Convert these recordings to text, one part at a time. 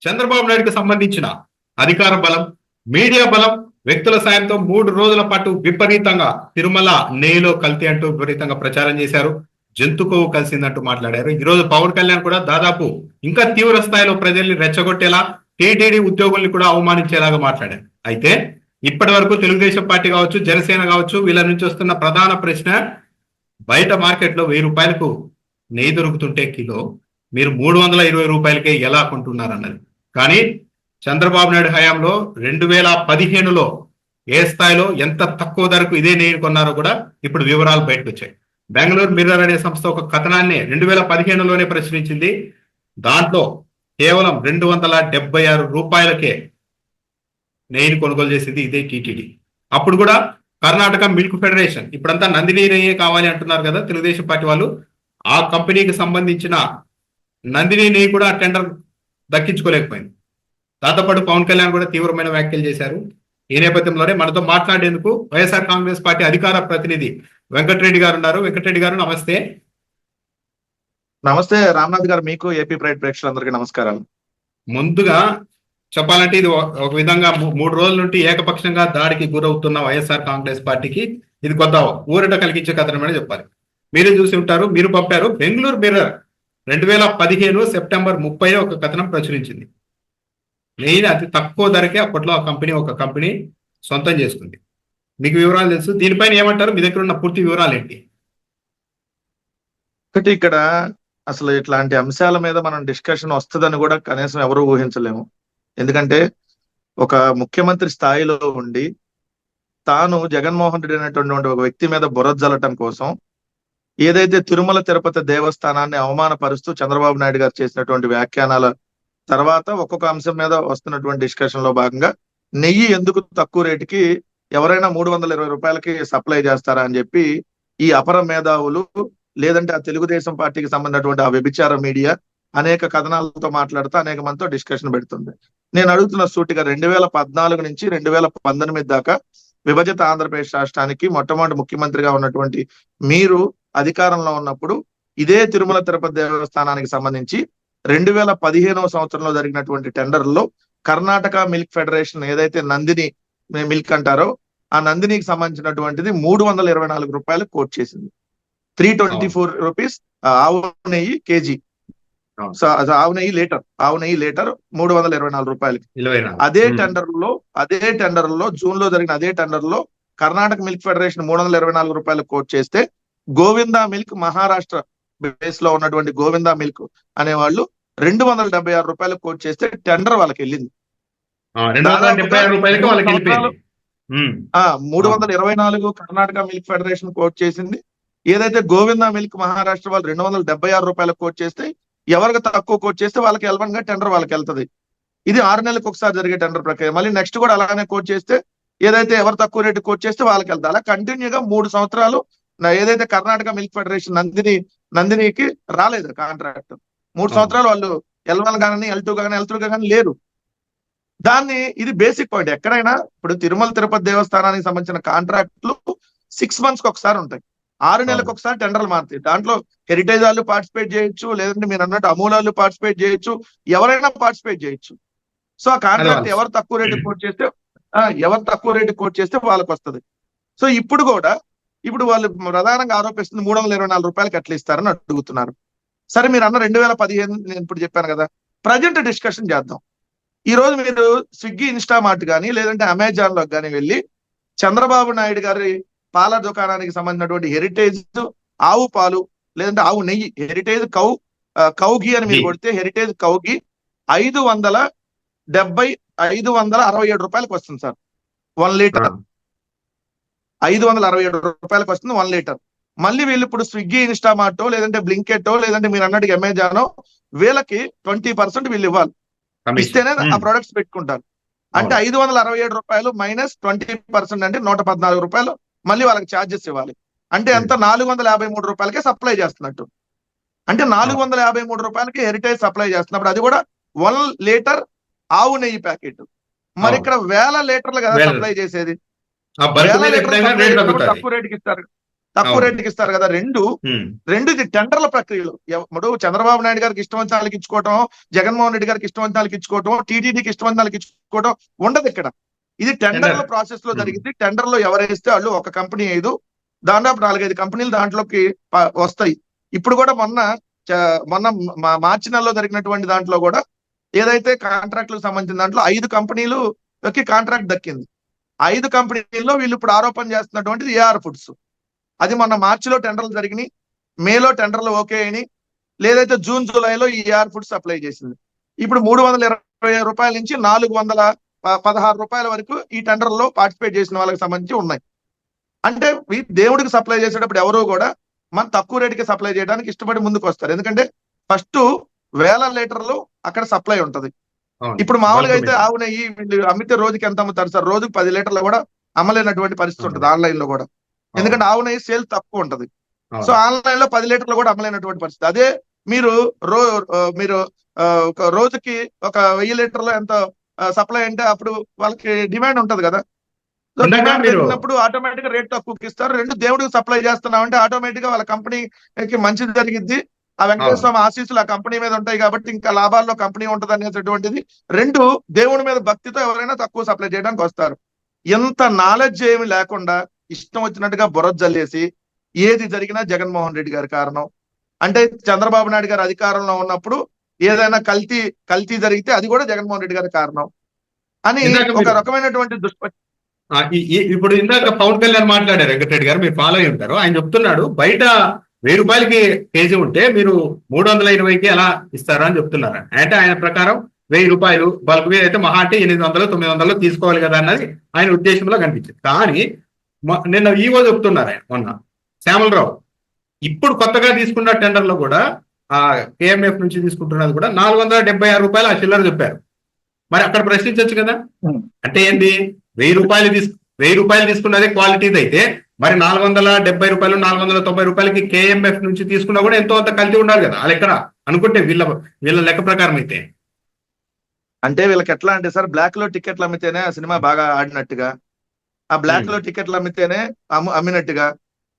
చంద్రబాబు నాయుడుకు సంబంధించిన అధికార బలం, మీడియా బలం, వ్యక్తుల సాయంతో 3 రోజుల పాటు విపరీతంగా తిరుమల నెయ్యిలో కల్తీ అంటూ విపరీతంగా ప్రచారం చేశారు. జంతు కొవ్వు కలిసిందంటూ మాట్లాడారు. ఈ రోజు పవన్ కళ్యాణ్ కూడా దాదాపు ఇంకా తీవ్ర స్థాయిలో ప్రజల్ని రెచ్చగొట్టేలా, టీటీడీ ఉద్యోగుల్ని కూడా అవమానించేలాగా మాట్లాడారు. అయితే ఇప్పటి వరకు తెలుగుదేశం పార్టీ కావచ్చు, జనసేన కావచ్చు, వీళ్ళ నుంచి వస్తున్న ప్రధాన ప్రశ్న, బయట మార్కెట్లో 1000 రూపాయలకు నెయ్యి దొరుకుతుంటే కిలో, మీరు 320 రూపాయలకే ఎలా కొంటున్నారన్నది. కానీ చంద్రబాబు నాయుడు హయాంలో 2015లో ఏ స్థాయిలో ఎంత తక్కువ ధరకు ఇదే నెయ్యి కొన్నారో కూడా ఇప్పుడు వివరాలు బయటకు వచ్చాయి. బెంగళూరు మిర్రర్ అనే సంస్థ ఒక కథనాన్ని 2015లోనే ప్రచురించింది. దాంట్లో కేవలం 276 రూపాయలకే నెయ్యిని కొనుగోలు చేసింది ఇదే టీటీడీ. అప్పుడు కూడా కర్ణాటక మిల్క్ ఫెడరేషన్, ఇప్పుడంతా నందిని నెయ్యే కావాలి అంటున్నారు కదా తెలుగుదేశం పార్టీ వాళ్ళు, ఆ కంపెనీకి సంబంధించిన నందిని నెయ్యి కూడా టెండర్ దక్కించుకోలేకపోయింది. దాంతోపాటు పవన్ కళ్యాణ్ కూడా తీవ్రమైన వ్యాఖ్యలు చేశారు. ఈ నేపథ్యంలోనే మనతో మాట్లాడేందుకు వైఎస్ఆర్ కాంగ్రెస్ పార్టీ అధికార ప్రతినిధి వెంకటరెడ్డి గారు ఉన్నారు. వెంకటరెడ్డి గారు నమస్తే. నమస్తే రామ్నాథ్ గారు, మీకు ఏపీ ప్రైడ్ ప్రేక్షకులందరికీ నమస్కారాలు. ముందుగా చెప్పాలంటే ఇది ఒక విధంగా 3 రోజుల నుండి ఏకపక్షంగా దాడికి గురవుతున్న వైఎస్ఆర్ కాంగ్రెస్ పార్టీకి ఇది కొత్త ఊరట కలిగించే కథనమని చెప్పాలి. మీరే చూసి ఉంటారు, మీరు పంపారు. బెంగళూరు మిర్రర్ 2015 సెప్టెంబర్ 30 ఒక కథనం ప్రచురించింది. నెయ్యిని అతి తక్కువ ధరకే అప్పట్లో ఆ కంపెనీ సొంతం చేసుకుంది. మీకు వివరాలు తెలుసు, దీనిపైన ఏమంటారు? మీ దగ్గర ఉన్న పూర్తి వివరాలు ఏంటి? ఒకటి, ఇక్కడ అసలు ఇట్లాంటి అంశాల మీద మనం డిస్కషన్ వస్తుందని కూడా కనీసం ఎవరు ఊహించలేము. ఎందుకంటే ఒక ముఖ్యమంత్రి స్థాయిలో ఉండి తాను జగన్మోహన్ రెడ్డి అనేటువంటి ఒక వ్యక్తి మీద బురద జల్లటం కోసం ఏదైతే తిరుమల తిరుపతి దేవస్థానాన్ని అవమానపరుస్తూ చంద్రబాబు నాయుడు గారు చేసినటువంటి వ్యాఖ్యానాల తర్వాత ఒక్కొక్క అంశం మీద వస్తున్నటువంటి డిస్కషన్ లో భాగంగా నెయ్యి ఎందుకు తక్కువ రేటుకి ఎవరైనా 320 రూపాయలకి సప్లై చేస్తారా అని చెప్పి ఈ అపర మేధావులు, లేదంటే ఆ తెలుగుదేశం పార్టీకి సంబంధించినటువంటి ఆ వ్యభిచార మీడియా అనేక కథనాలతో మాట్లాడుతూ అనేక మందితో డిస్కషన్ పెడుతుంది. నేను అడుగుతున్న సూటిగా 2014 నుంచి 2019 దాకా విభజిత ఆంధ్రప్రదేశ్ రాష్ట్రానికి మొట్టమొదటి ముఖ్యమంత్రిగా ఉన్నటువంటి మీరు అధికారంలో ఉన్నప్పుడు ఇదే తిరుమల తిరుపతి దేవస్థానానికి సంబంధించి 2015వ సంవత్సరంలో జరిగినటువంటి టెండర్లో కర్ణాటక మిల్క్ ఫెడరేషన్ ఏదైతే నందిని మిల్క్ అంటారో ఆ నందినికి సంబంధించినటువంటిది 324 రూపాయలు కోట్ చేసింది. 324 రూపీస్ ఆవు నెయ్యి కేజీ, ఆవు నెయ్యి లీటర్ 324 రూపాయలకి. అదే టెండర్ లో జూన్ లో జరిగిన అదే టెండర్ లో కర్ణాటక మిల్క్ ఫెడరేషన్ 324 రూపాయలు కోట్ చేస్తే గోవిందా మిల్క్, మహారాష్ట్ర బేస్ లో ఉన్నటువంటి గోవిందా మిల్క్ అనేవాళ్ళు 276 రూపాయలు కోట్ చేస్తే టెండర్ వాళ్ళకి వెళ్ళింది. 324 కర్ణాటక మిల్క్ ఫెడరేషన్ కోట్ చేసింది. ఏదైతే గోవిందా మిల్క్ మహారాష్ట్ర వాళ్ళు 276 రూపాయలు కోట్ చేస్తే ఎవరికి తక్కువ కోట్ చేస్తే వాళ్ళకి L1 గా టెండర్ వాళ్ళకి వెళ్తుంది. ఇది 6 నెలలకు ఒకసారి జరిగే టెండర్ ప్రక్రియ. మళ్ళీ నెక్స్ట్ కూడా అలానే కోట్ చేస్తే ఏదైతే ఎవరు తక్కువ రేటు కోట్ చేస్తే వాళ్ళకి వెళ్తారు. అలా కంటిన్యూగా 3 సంవత్సరాలు ఏదైతే కర్ణాటక మిల్క్ ఫెడరేషన్ నందినికి రాలేదు కాంట్రాక్ట్. 3 సంవత్సరాలు వాళ్ళు L1 కానీ L2 కానీ L3 కానీ లేరు. ఇది బేసిక్ పాయింట్. ఎక్కడైనా ఇప్పుడు తిరుమల తిరుపతి దేవస్థానానికి సంబంధించిన కాంట్రాక్ట్లు 6 మంత్స్ కి ఒకసారి ఉంటాయి, 6 నెలలకు ఒకసారి టెండర్లు మారుతాయి. దాంట్లో హెరిటేజ్ వాళ్ళు పార్టిసిపేట్ చేయొచ్చు, లేదంటే మీరు అన్నట్టు అమూల్ వాళ్ళు పార్టిసిపేట్ చేయొచ్చు, ఎవరైనా పార్టిసిపేట్ చేయొచ్చు. సో ఆ కాంట్రాక్ట్ ఎవరు తక్కువ రేటు కోట్ చేస్తే వాళ్ళకి వస్తుంది. సో ఇప్పుడు వాళ్ళు ప్రధానంగా ఆరోపిస్తుంది 324 రూపాయలకి ఎట్లా ఇస్తారని అడుగుతున్నారు. సరే, మీరు అన్న 2015 నేను ఇప్పుడు చెప్పాను కదా, ప్రజెంట్ డిస్కషన్ చేద్దాం. ఈ రోజు మీరు స్విగ్గీ, ఇన్స్టామార్ట్ కానీ లేదంటే అమెజాన్ లో కానీ వెళ్ళి చంద్రబాబు నాయుడు గారి పాల దుకాణానికి సంబంధించినటువంటి హెరిటేజ్ ఆవు పాలు లేదంటే ఆవు నెయ్యి, హెరిటేజ్ కౌగి అని మీరు కొడితే హెరిటేజ్ కౌగి 567 రూపాయలకు వస్తుంది సార్ 1 లీటర్. 567 రూపాయలకు వస్తుంది 1 లీటర్. మళ్ళీ వీళ్ళు ఇప్పుడు స్విగ్గీ, ఇన్స్టామార్టో లేదంటే బ్లింకెట్టో లేదంటే మీరు అన్నట్టు అమెజానో వీళ్ళకి 20% వీళ్ళు ఇవ్వాలి. ఇస్తేనే ఆ ప్రొడక్ట్స్ పెట్టుకుంటారు. అంటే 567 రూపాయలు మైనస్ 20% అంటే 114 రూపాయలు మళ్ళీ వాళ్ళకి ఛార్జెస్ ఇవ్వాలి. అంటే ఎంత? 453 రూపాయలకే సప్లై చేస్తున్నట్టు. అంటే 453 రూపాయలకి హెరిటేజ్ సప్లై చేస్తున్నప్పుడు అది కూడా 1 లీటర్ ఆవు నెయ్యి ప్యాకెట్. మరి ఇక్కడ 1000 లీటర్లు కదా సప్లై చేసేది, 1000 లీటర్లు తక్కువ రేటుకి ఇస్తారు. తక్కువ అవును. రేటుకి ఇస్తారు కదా. రెండు ఉమ్, రెండు ఇది టెండర్ల ప్రక్రియలు. ఇప్పుడు చంద్రబాబు నాయుడు గారికి ఇష్టం వచ్చిన వాళ్ళకి ఇచ్చుకోవటం, జగన్మోహన్ రెడ్డి గారికి ఇష్టం వచ్చిన వాళ్ళకి ఇచ్చుకోవటం, టీటీడీకి ఇష్టం వచ్చిన వాళ్ళకి ఇచ్చుకోవటం ఉండదు ఇక్కడ. ఇది టెండర్. టెండర్ల ప్రాసెస్ లో ఉమ్, జరిగింది. టెండర్ లో ఎవరైతే వాళ్ళు ఒక కంపెనీ 5 దాదాపు 4-5 కంపెనీలు దాంట్లోకి వస్తాయి. ఇప్పుడు కూడా మొన్న మార్చి నెలలో జరిగినటువంటి దాంట్లో కూడా ఏదైతే కాంట్రాక్టులకు సంబంధించిన దాంట్లో 5 కంపెనీలుకి కాంట్రాక్ట్ దక్కింది. 5 కంపెనీల్లో వీళ్ళు ఇప్పుడు ఆరోపణ చేస్తున్నటువంటిది ఏఆర్ ఫుడ్స్. అది మొన్న మార్చిలో టెండర్లు జరిగినాయి, మేలో టెండర్లు ఓకే అయినాయి. లేదైతే జూన్ జూలైలో ఈ ఏఆర్ ఫుడ్స్ అప్లై చేసింది. ఇప్పుడు 320 రూపాయల నుంచి 416 రూపాయల వరకు ఈ టెండర్లో పార్టిసిపేట్ చేసిన వాళ్ళకి సంబంధించి ఉన్నాయి. అంటే దేవుడికి సప్లై చేసేటప్పుడు ఎవరు కూడా మన తక్కువ రేటుకి సప్లై చేయడానికి ఇష్టపడి ముందుకు వస్తారు. ఎందుకంటే ఫస్ట్ వేల లీటర్లు అక్కడ సప్లై ఉంటది. అవును. ఇప్పుడు మామూలుగా బల్క్ అయితే మీద. ఆవు నెయ్యి వీళ్ళు అమ్మితే రోజుకి ఎంత అమ్ముతారు సార్? రోజుకి 10 లీటర్లు కూడా అమ్మలేనటువంటి పరిస్థితి ఉంటుంది అవును. ఆన్లైన్ లో కూడా. ఎందుకంటే ఆవు నెయ్యి సేల్ తక్కువ ఉంటది. సో అవును. ఆన్లైన్ లో 10 లీటర్లు కూడా అమ్మలేనటువంటి పరిస్థితి. అదే మీరు మీరు ఒక రోజుకి ఒక 1000 లీటర్లు ఎంత సప్లై అంటే అప్పుడు వాళ్ళకి డిమాండ్ ఉంటది కదా. సో ఇందాక డిమాండ్ మీరు పెరిగినప్పుడు ఆటోమేటిక్ గా రేట్ తక్కువకి ఇస్తారు. రెండు దేవుడికి సప్లై చేస్తున్నాం అంటే ఆటోమేటిక్ గా వాళ్ళ కంపెనీకి మంచిది జరిగిద్ది. ఆ వెంకటేశ్వర అవును. స్వామి ఆశీస్సులు ఆ కంపెనీ మీద ఉంటాయి కాబట్టి ఇంకా లాభాల్లో కంపెనీ ఉంటది అనేటటువంటిది. రెండు దేవుడి మీద భక్తితో ఎవరైనా తక్కువ సప్లై చేయడానికి వస్తారు. ఎంత నాలెడ్జ్ ఏమి లేకుండా ఇష్టం వచ్చినట్టుగా బురద జల్లేసి ఏది జరిగినా జగన్మోహన్ రెడ్డి గారి కారణం. అంటే చంద్రబాబు నాయుడు గారు అధికారంలో ఉన్నప్పుడు ఏదైనా కల్తీ జరిగితే అది కూడా జగన్మోహన్ రెడ్డి గారి కారణం అని ఇందాక ఒక మీరు రకమైనటువంటి ఇప్పుడు ఇందాక పవన్ కళ్యాణ్ మాట్లాడారు, వెంకటరెడ్డి గారు మీరు ఫాలో అయి ఉంటారు. ఆయన చెప్తున్నాడు బయట 1000 రూపాయలకి కేజీ ఉంటే మీరు 320కి ఎలా ఇస్తారా అని చెప్తున్నారు. అంటే ఆయన ప్రకారం 1000 రూపాయలు బల్క్ మీద అయితే మహా అంటే 800-900 తీసుకోవాలి కదా అన్నది ఆయన ఉద్దేశంలో కనిపించింది. కానీ నిన్న ఈవో చెప్తున్నారు ఆయన మొన్న శ్యామలరావు, ఇప్పుడు కొత్తగా తీసుకున్న టెండర్లో కూడా ఆ కేఎంఎఫ్ నుంచి తీసుకుంటున్నది కూడా 476 రూపాయలు ఆ చిల్లర చెప్పారు. మరి అక్కడ ప్రశ్నించవచ్చు కదా. అంటే ఏంది, 1000 రూపాయలు తీసుకున్నదే క్వాలిటీది అయితే మరి 470 రూపాయలు 490 రూపాయలకి కేఎంఎఫ్ నుంచి తీసుకున్నా కూడా ఎంతో అంత కల్తీ ఉండాలి కదా. అది ఎక్కడ అనుకుంటే వీళ్ళ లెక్క ప్రకారం అయితే. అంటే వీళ్ళకి ఎట్లా అంటే సార్, బ్లాక్ లో టికెట్లు అమ్మితేనే ఆ సినిమా బాగా ఆడినట్టుగా, ఆ బ్లాక్ లో టికెట్లు అమ్మితేనే అమ్మినట్టుగా,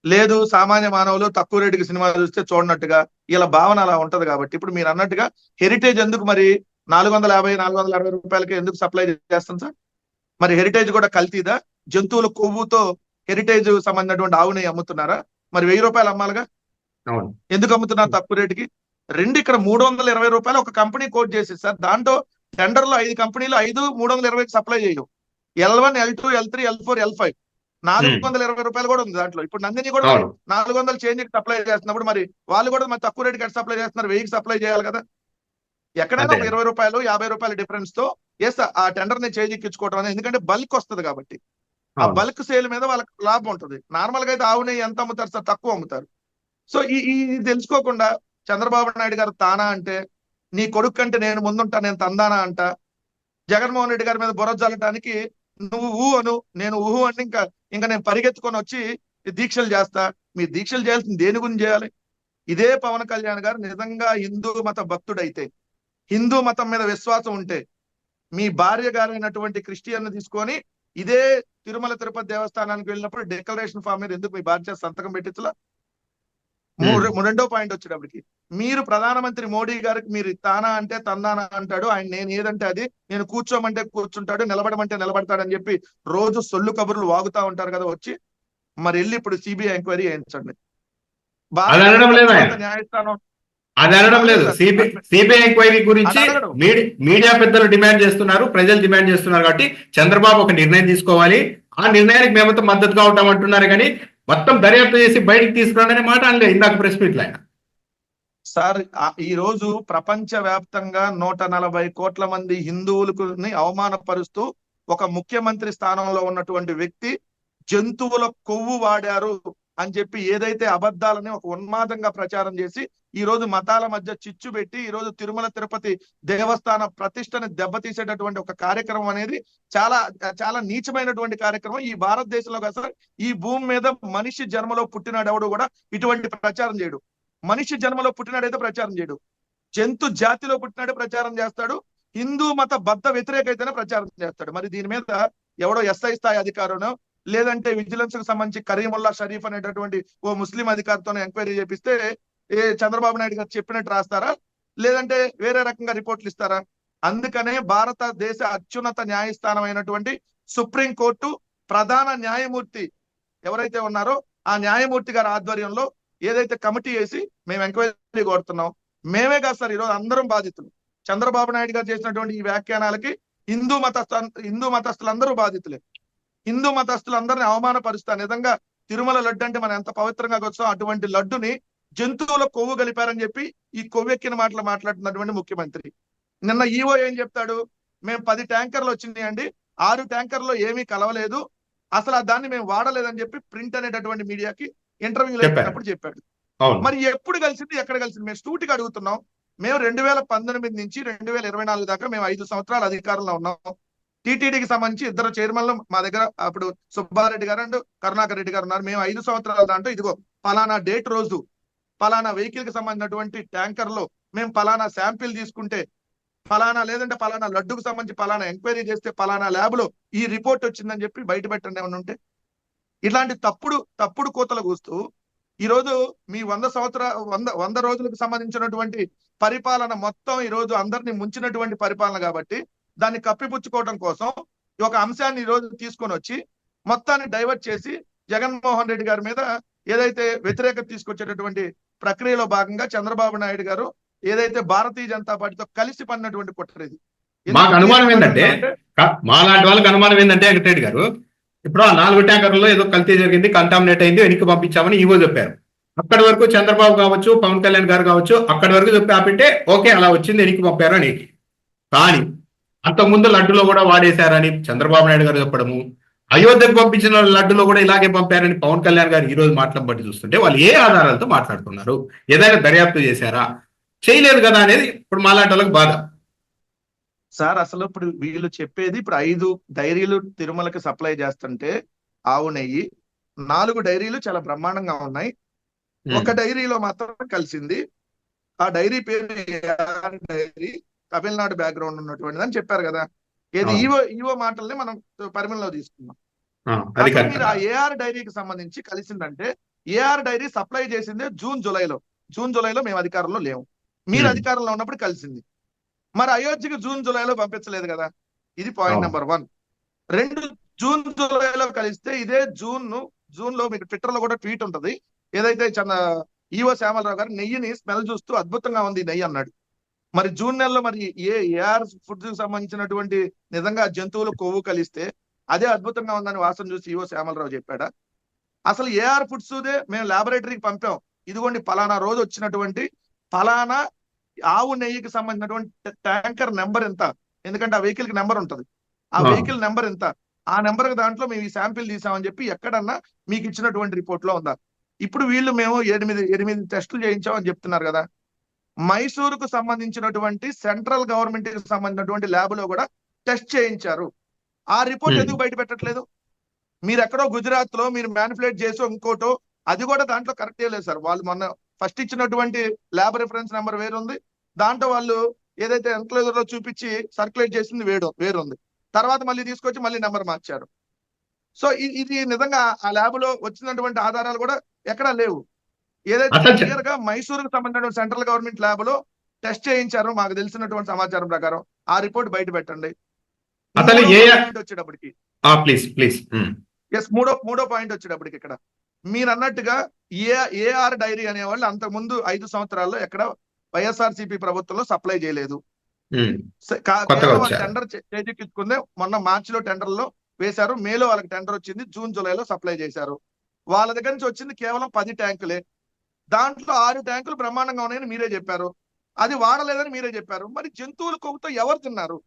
లేదు సామాన్య మానవులు తక్కువ రేటుకి సినిమా చూస్తే చూడనట్టుగా ఇలా భావన అలా ఉంటది. కాబట్టి ఇప్పుడు మీరు అన్నట్టుగా హెరిటేజ్ ఎందుకు మరి 450-460 రూపాయలకి ఎందుకు సప్లై చేస్తాం సార్? మరి హెరిటేజ్ కూడా కల్తీదా? జంతువుల కొవ్వుతో హెరిటేజ్ సంబంధించినటువంటి ఆవు నెయ్యి అమ్ముతున్నారా? మరి 1000 రూపాయలు అమ్మాలిగా, అవును. ఎందుకు అమ్ముతున్నారు తక్కువ రేటుకి? రెండు ఇక్కడ 320 రూపాయలు ఒక కంపెనీ కోట్ చేసి సార్, దాంట్లో టెండర్ లో 5 కంపెనీలు 5 320కి సప్లై చేయవు. L1, L2, L3, L4, L5 420 రూపాయలు కూడా ఉంది దాంట్లో. ఇప్పుడు నందిని కూడా మరి 400 చేంజ్ సప్లై చేస్తున్నప్పుడు మరి వాళ్ళు కూడా మరి తక్కువ రేటుకి సప్లై చేస్తున్నారు, 1000కి సప్లై చేయాలి కదా. ఎక్కడైనా ఒక 20 రూపాయలు 50 రూపాయల డిఫరెన్స్ తో ఆ టెండర్ ని చేంజ్ ఎక్కించుకోవడం అనేది, ఎందుకంటే బల్క్ వస్తుంది కాబట్టి ఆ బల్క్ సేల్ మీద వాళ్ళకి లాభం ఉంటుంది. నార్మల్ గా అయితే ఆవు నెయ్యి ఎంత అమ్ముతారు సార్? తక్కువ అమ్ముతారు. సో ఈ తెలుసుకోకుండా చంద్రబాబు నాయుడు గారు తానా అంటే నీ కొడుకు కంటే నేను ముందుంటా, నేను తందానా అంట. జగన్మోహన్ రెడ్డి గారి మీద బురద జల్లటానికి నువ్వు అను, నేను అంటే ఇంకా నేను పరిగెత్తుకొని వచ్చి దీక్షలు చేస్తా. మీ దీక్షలు చేయాల్సింది దేని గురించి చేయాలి? ఇదే పవన్ కళ్యాణ్ గారు నిజంగా హిందూ మత భక్తుడైతే, హిందూ మతం మీద విశ్వాసం ఉంటే, మీ భార్య గారైనటువంటి క్రిస్టియన్ తీసుకొని ఇదే తిరుమల తిరుపతి దేవస్థానానికి వెళ్ళినప్పుడు డిక్లరేషన్ ఫామ్ మీద ఎందుకు మీ భార్య సంతకం పెట్టించలా? రెండో పాయింట్ వచ్చేటప్పటికి, మీరు ప్రధానమంత్రి మోడీ గారికి మీరు తానా అంటే తందానా అంటాడు ఆయన, నేను ఏదంటే అది, నేను కూర్చోమంటే కూర్చుంటాడు, నిలబడమంటే నిలబడతాడు అని చెప్పి రోజు సొల్లు కబుర్లు వాగుతా ఉంటారు కదా వచ్చి. మరి వెళ్ళి ఇప్పుడు సిబిఐ ఎంక్వైరీ చేయించండి. న్యాయస్థానం అది అనడం లేదు. సిబిఐ ఎంక్వైరీ గురించి మీడియా పెద్దలు డిమాండ్ చేస్తున్నారు, ప్రజలు డిమాండ్ చేస్తున్నారు. కాబట్టి చంద్రబాబు ఒక నిర్ణయం తీసుకోవాలి, ఆ నిర్ణయానికి మేమంతా మద్దతుగా ఉంటాం అంటున్నారు. కానీ మొత్తం దర్యాప్తు చేసి బయటికి తీసుకురాండి అనే మాట అనలేదు ఇందాక ప్రెస్ మీట్ లో ఆయన. సార్ ఈ రోజు ప్రపంచ వ్యాప్తంగా 140 కోట్ల మంది హిందువులకు అవమానపరుస్తూ ఒక ముఖ్యమంత్రి స్థానంలో ఉన్నటువంటి వ్యక్తి జంతువుల కొవ్వు వాడారు అని చెప్పి ఏదైతే అబద్ధాలని ఒక ఉన్మాదంగా ప్రచారం చేసి ఈ రోజు మతాల మధ్య చిచ్చు పెట్టి ఈ రోజు తిరుమల తిరుపతి దేవస్థాన ప్రతిష్టని దెబ్బతీసేటటువంటి ఒక కార్యక్రమం అనేది చాలా చాలా నీచమైనటువంటి కార్యక్రమం. ఈ భారతదేశంలో అసలు ఈ భూమి మీద మనిషి జన్మలో పుట్టినాడెవడు కూడా ఇటువంటి ప్రచారం చేయడు. మనిషి జన్మలో పుట్టినాడైతే ప్రచారం చేయడు, జంతు జాతిలో పుట్టినాడే ప్రచారం చేస్తాడు, హిందూ మత బద్ధ వ్యతిరేకైతేనే ప్రచారం చేస్తాడు. మరి దీని మీద ఎవడో ఎస్ఐ స్థాయి అధికారునో లేదంటే విజిలెన్స్ కు సంబంధించి కరీముల్లా షరీఫ్ అనేటటువంటి ఓ ముస్లిం అధికారితో ఎంక్వైరీ చేపిస్తే చంద్రబాబు నాయుడు గారు చెప్పినట్టు రాస్తారా, లేదంటే వేరే రకంగా రిపోర్ట్లు ఇస్తారా? అందుకనే భారతదేశ అత్యున్నత న్యాయస్థానం అయినటువంటి సుప్రీంకోర్టు ప్రధాన న్యాయమూర్తి ఎవరైతే ఉన్నారో ఆ న్యాయమూర్తి గారి ఆధ్వర్యంలో ఏదైతే కమిటీ వేసి మేము ఎంక్వైరీ కోరుతున్నాం. మేమే కాదు సార్, ఈరోజు అందరం బాధితులు. చంద్రబాబు నాయుడు గారు చేసినటువంటి ఈ వ్యాఖ్యానాలకి హిందూ మతస్థులందరూ బాధితులే. హిందూ మతస్థులందరినీ అవమానపరుస్తా, నిజంగా తిరుమల లడ్డు అంటే మనం ఎంత పవిత్రంగా వచ్చాం, అటువంటి లడ్డుని జంతువుల కొవ్వు కలిపారని చెప్పి ఈ కొవ్వెక్కిన మాటలు మాట్లాడుతున్నటువంటి ముఖ్యమంత్రి. నిన్న ఈవో ఏం చెప్తాడు, మేము 10 ట్యాంకర్లు వచ్చినాయండి, 6 ట్యాంకర్లో ఏమీ కలవలేదు, అసలు దాన్ని మేము వాడలేదని చెప్పి ప్రింట్ అనేటటువంటి మీడియాకి ఇంటర్వ్యూలు ఇచ్చినప్పుడు చెప్పాడు. మరి ఎప్పుడు కలిసింది, ఎక్కడ కలిసింది? మేము స్టూటికి అడుగుతున్నాం. మేము 2019 నుంచి 2024 దాకా మేము 5 సంవత్సరాల అధికారంలో ఉన్నాం. టీటీడీకి సంబంధించి 2 చైర్మన్లు మా దగ్గర అప్పుడు సుబ్బారెడ్డి గారు అండ్ కరుణాకర్ రెడ్డి గారు ఉన్నారు. మేము 5 సంవత్సరాల దాంట్లో ఇదిగో పలానా డేట్ రోజు పలానా వెహికల్ కి సంబంధించినటువంటి ట్యాంకర్ లో మేము పలానా శాంపిల్ తీసుకుంటే ఫలానా, లేదంటే పలానా లడ్డుకు సంబంధించి పలానా ఎంక్వైరీ చేస్తే పలానా ల్యాబ్ లో ఈ రిపోర్ట్ వచ్చిందని చెప్పి బయట పెట్టండి ఏమన్నా ఉంటే. ఇలాంటి తప్పుడు కోతలు కూస్తూ ఈరోజు మీ 100 రోజులకు సంబంధించినటువంటి పరిపాలన మొత్తం ఈరోజు అందరినీ ముంచినటువంటి పరిపాలన కాబట్టి దాన్ని కప్పిపుచ్చుకోవడం కోసం ఒక అంశాన్ని ఈరోజు తీసుకొని వచ్చి మొత్తాన్ని డైవర్ట్ చేసి జగన్మోహన్ రెడ్డి గారి మీద ఏదైతే వ్యతిరేకత తీసుకొచ్చేటటువంటి ప్రక్రియలో భాగంగా చంద్రబాబు నాయుడు గారు ఏదైతే భారతీయ జనతా పార్టీతో కలిసి పడినటువంటి కుట్ర ఇది. మాకు అనుమానం ఏంటంటే, మాలాంటి వాళ్ళకి అనుమానం ఏంటంటే వెంకటరెడ్డి గారు, ఇప్పుడు ఆ 4 ట్యాంకర్లలో ఏదో కల్తీ జరిగింది, కంటామినేట్ అయింది, వెనక్కి పంపించామని ఈవో చెప్పారు. అక్కడి వరకు చంద్రబాబు కావచ్చు, పవన్ కళ్యాణ్ గారు కావచ్చు, అక్కడి వరకు చెప్పి ఆపింటే ఓకే, అలా వచ్చింది, వెనక్కి పంపారు అని. కానీ అంతకుముందు లడ్డులో కూడా వాడేశారని చంద్రబాబు నాయుడు గారు చెప్పడము, అయోధ్యకు పంపించిన లడ్డులో కూడా ఇలాగే పంపారని పవన్ కళ్యాణ్ గారు ఈ రోజు మాటలను బట్టి చూస్తుంటే వాళ్ళు ఏ ఆధారాలతో మాట్లాడుతున్నారు? ఏదైనా దర్యాప్తు చేశారా? చేయలేదు కదా అనేది ఇప్పుడు మాలాంటి వాళ్ళకి బాధ. సార్ అసలు ఇప్పుడు వీళ్ళు చెప్పేది, ఇప్పుడు 5 డైరీలు తిరుమలకి సప్లై చేస్తుంటే ఆవు నెయ్యి, 4 డైరీలు చాలా బ్రహ్మాండంగా ఉన్నాయి, ఒక డైరీలో మాత్రం కలిసింది. ఆ డైరీ పేరు డైరీ, తమిళనాడు బ్యాక్గ్రౌండ్ ఉన్నటువంటిది అని చెప్పారు కదా. ఏది ఈవో మాటల్ని మనం పరిగణలో తీసుకున్నాం. మీరు ఆ ఏఆర్ డైరీకి సంబంధించి కలిసిందంటే, ఏఆర్ డైరీ సప్లై చేసిందే జూన్ జూలైలో మేము అధికారంలో లేము, మీరు అధికారంలో ఉన్నప్పుడు కలిసింది. మరి అయోధ్యకి జూన్ జూలైలో పంపించలేదు కదా, ఇది పాయింట్ నెంబర్ 1. 2, జూన్ జూలైలో కలిస్తే ఇదే జూన్ లో మీకు ట్విట్టర్ లో కూడా ట్వీట్ ఉంటది, ఏదైతే ఈవో శ్యామలరావు గారు నెయ్యిని స్మెల్ చూస్తూ అద్భుతంగా ఉంది నెయ్యి అన్నాడు. మరి జూన్ నెలలో మరి ఏఆర్ ఫుడ్ కి సంబంధించినటువంటి నిజంగా జంతువులు కొవ్వు కలిస్తే అదే అద్భుతంగా ఉందని వాసన చూసి ఈవో శ్యామలరావు చెప్పాడా? అసలు ఏఆర్ ఫుడ్స్ మేము ల్యాబొరేటరీకి పంపాం, ఇదిగోండి పలానా రోజు వచ్చినటువంటి పలానా ఆవు నెయ్యికి సంబంధించినటువంటి ట్యాంకర్ నెంబర్ ఎంత, ఎందుకంటే ఆ వెహికల్ కి నెంబర్ ఉంటది, ఆ వెహికల్ నెంబర్ ఎంత, ఆ నెంబర్ దాంట్లో మేము ఈ శాంపిల్ తీసామని చెప్పి ఎక్కడన్నా మీకు ఇచ్చినటువంటి రిపోర్ట్ లో ఉందా? ఇప్పుడు వీళ్ళు మేము 8 టెస్టులు చేయించామని చెప్తున్నారు కదా. మైసూరుకు సంబంధించినటువంటి సెంట్రల్ గవర్నమెంట్ కి సంబంధించినటువంటి ల్యాబ్ లో కూడా టెస్ట్ చేయించారు. ఆ రిపోర్ట్ ఎందుకు బయట పెట్టట్లేదు? మీరు ఎక్కడో గుజరాత్ లో మీరు మ్యానిపులేట్ చేసో ఇంకోటో, అది కూడా దాంట్లో కరెక్టే లేదు సార్. వాళ్ళు మొన్న ఫస్ట్ ఇచ్చినటువంటి ల్యాబ్ రిఫరెన్స్ నెంబర్ వేరుంది, దాంట్లో వాళ్ళు ఏదైతే ఎన్క్లోజర్ లో చూపించి సర్క్యులేట్ చేసింది వేరుంది, తర్వాత మళ్ళీ తీసుకొచ్చి మళ్ళీ నెంబర్ మార్చారు. సో ఇది నిజంగా ఆ ల్యాబ్ లో వచ్చినటువంటి ఆధారాలు కూడా ఎక్కడా లేవు. ఏదైతే క్లియర్ గా మైసూరుకు సంబంధించిన సెంట్రల్ గవర్నమెంట్ ల్యాబ్ లో టెస్ట్ చేయించారో మాకు తెలిసినటువంటి సమాచారం ప్రకారం ఆ రిపోర్ట్ బయట పెట్టండి. వచ్చేటప్పటికి మూడో పాయింట్ వచ్చేటప్పటికి ఇక్కడ మీరు అన్నట్టుగా ఏఆర్ డైరీ అనేవాళ్ళు అంతకుముందు 5 సంవత్సరాల్లో ఎక్కడ వైఎస్ఆర్సీపీ ప్రభుత్వంలో సప్లై చేయలేదు. టెండర్ చేజిక్కించుకుందే మొన్న మార్చిలో టెండర్ లో వేశారు, మేలో వాళ్ళకి టెండర్ వచ్చింది, జూన్ జూలైలో సప్లై చేశారు. వాళ్ళ దగ్గర నుంచి వచ్చింది కేవలం 10 ట్యాంకులే, దాంట్లో 6 ట్యాంకులు బ్రహ్మాండంగా ఉన్నాయని మీరే చెప్పారు, అది వాడలేదని మీరే చెప్పారు. మరి జంతువుల కొవ్వుతో ఎవరు తిన్నారు?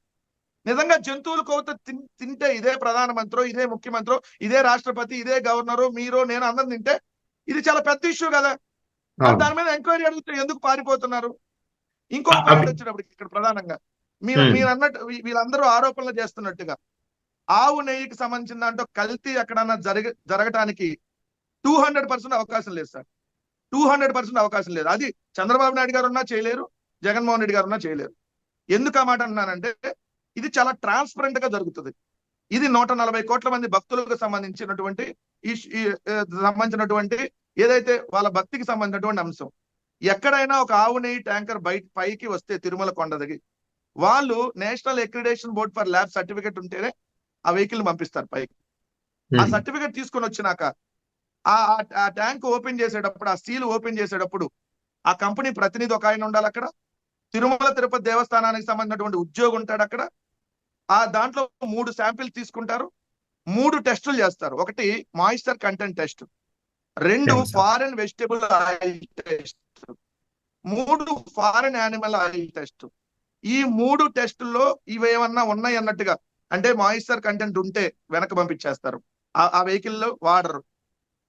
నిజంగా జంతువుల కొవ్వుతో తింటే ఇదే ప్రధానమంత్రి, ఇదే ముఖ్యమంత్రి, ఇదే రాష్ట్రపతి, ఇదే గవర్నరు, మీరు నేను అందరం తింటే ఇది చాలా పెద్ద ఇష్యూ కదా. దాని మీద ఎంక్వైరీ అడిగితే ఎందుకు పారిపోతున్నారు? ఇంకో పాయింట్ వచ్చినప్పటికి ఇక్కడ ప్రధానంగా మీరు అన్నట్టు వీళ్ళందరూ ఆరోపణలు చేస్తున్నట్టుగా ఆవు నెయ్యికి సంబంధించిన దాంట్లో కల్తీ ఎక్కడన్నా జరగటానికి 200% అవకాశం లేదు సార్, 200% అవకాశం లేదు. అది చంద్రబాబు నాయుడు గారు ఉన్నా చేయలేరు, జగన్మోహన్ రెడ్డి గారు ఉన్నా చేయలేరు. ఎందుకు ఆ మాట అన్నానంటే ఇది చాలా ట్రాన్స్పరెంట్ గా జరుగుతుంది. ఇది 140 కోట్ల మంది భక్తులకు సంబంధించినటువంటి సంబంధించినటువంటి ఏదైతే వాళ్ళ భక్తికి సంబంధించినటువంటి అంశం. ఎక్కడైనా ఒక ఆవు నెయ్యి ట్యాంకర్ పైకి వస్తే తిరుమల కొండదిగి వాళ్ళు national accreditation board for lab certificate ఉంటేనే ఆ వెహికల్ పంపిస్తారు పైకి. ఆ సర్టిఫికేట్ తీసుకొని వచ్చినాక ఆ ట్యాంక్ ఓపెన్ చేసేటప్పుడు, ఆ సీల్ ఓపెన్ చేసేటప్పుడు ఆ కంపెనీ ప్రతినిధి ఒక ఆయన ఉండాలి అక్కడ. తిరుమల తిరుపతి దేవస్థానానికి సంబంధించినటువంటి ఉద్యోగి ఉంటాడు అక్కడ. ఆ దాంట్లో 3 శాంపిల్ తీసుకుంటారు, 3 టెస్టులు చేస్తారు. ఒకటి moisture content test, 2 foreign vegetable oil test, 3 foreign animal oil test. ఈ 3 టెస్టుల్లో ఇవేమన్నా ఉన్నాయి అన్నట్టుగా, అంటే మాయిశ్చర్ కంటెంట్ ఉంటే వెనక పంపించేస్తారు, ఆ వెహికల్ లో వాడరు.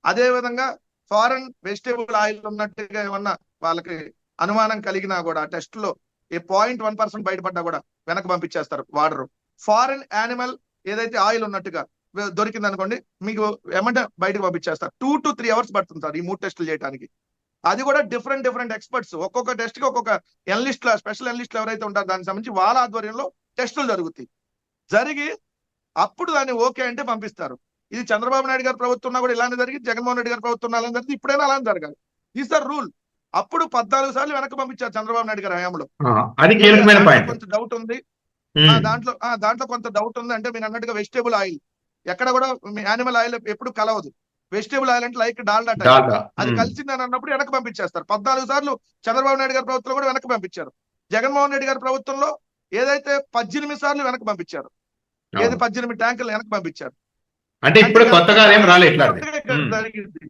అదే విధంగా ఫారెన్ వెజిటబుల్ ఆయిల్ ఉన్నట్టుగా ఏమన్నా వాళ్ళకి అనుమానం కలిగినా కూడా ఆ టెస్ట్ లో 0.1% బయటపడ్డా కూడా వెనక పంపించేస్తారు, వాడరు. ఫారెన్ యానిమల్ ఏదైతే ఆయిల్ ఉన్నట్టుగా దొరికింది అనుకోండి, మీకు ఏమంటే బయటకు పంపించేస్తారు. 2 to 3 hours పడుతుంది సార్ ఈ 3 టెస్టులు చేయడానికి. అది కూడా డిఫరెంట్ ఎక్స్పర్ట్స్, ఒక్కొక్క టెస్ట్ కి ఒక్కొక్క ఎనలిస్ట్, స్పెషల్ ఎనలిస్టులు ఎవరైతే ఉంటారో దానికి సంబంధించి వాళ్ళ ఆధ్వర్యంలో టెస్టులు జరుగుతాయి. జరిగి అప్పుడు దాన్ని ఓకే అంటే పంపిస్తారు. ఇది చంద్రబాబు నాయుడు గారి ప్రభుత్వం కూడా ఇలానే జరిగింది, జగన్మోహన్ రెడ్డి గారి ప్రభుత్వం అలానే జరిగింది, ఇప్పుడైనా అలానే జరగాలి. ఈ సార్ రూల్. అప్పుడు 14 సార్లు వెనక్కి పంపించారు చంద్రబాబు నాయుడు గారి హయాంలో. అది కీలకమైన పాయింట్. కొంచెం డౌట్ ఉంది దాంట్లో కొంత డౌట్ ఉంది. అంటే మీరు అన్నట్టుగా వెజిటేబుల్ ఆయిల్ ఎక్కడ కూడా యానిమల్ ఆయిల్ ఎప్పుడు కలవదు. వెజిటేబుల్ ఆయిల్ అంటే లైక్ డాల్డా టైప్, అది కలిసిందని అన్నప్పుడు వెనక్కి పంపించేస్తారు. 14 సార్లు చంద్రబాబు నాయుడు గారి ప్రభుత్వంలో కూడా వెనక్కి పంపించారు. జగన్మోహన్ రెడ్డి గారి ప్రభుత్వంలో ఏదైతే 18 సార్లు వెనక్కి పంపించారు, 18 ట్యాంకులు వెనక్కి పంపించారు. అంటే ఇప్పుడు కొత్తగా ఏం రాలేదు, జరిగింది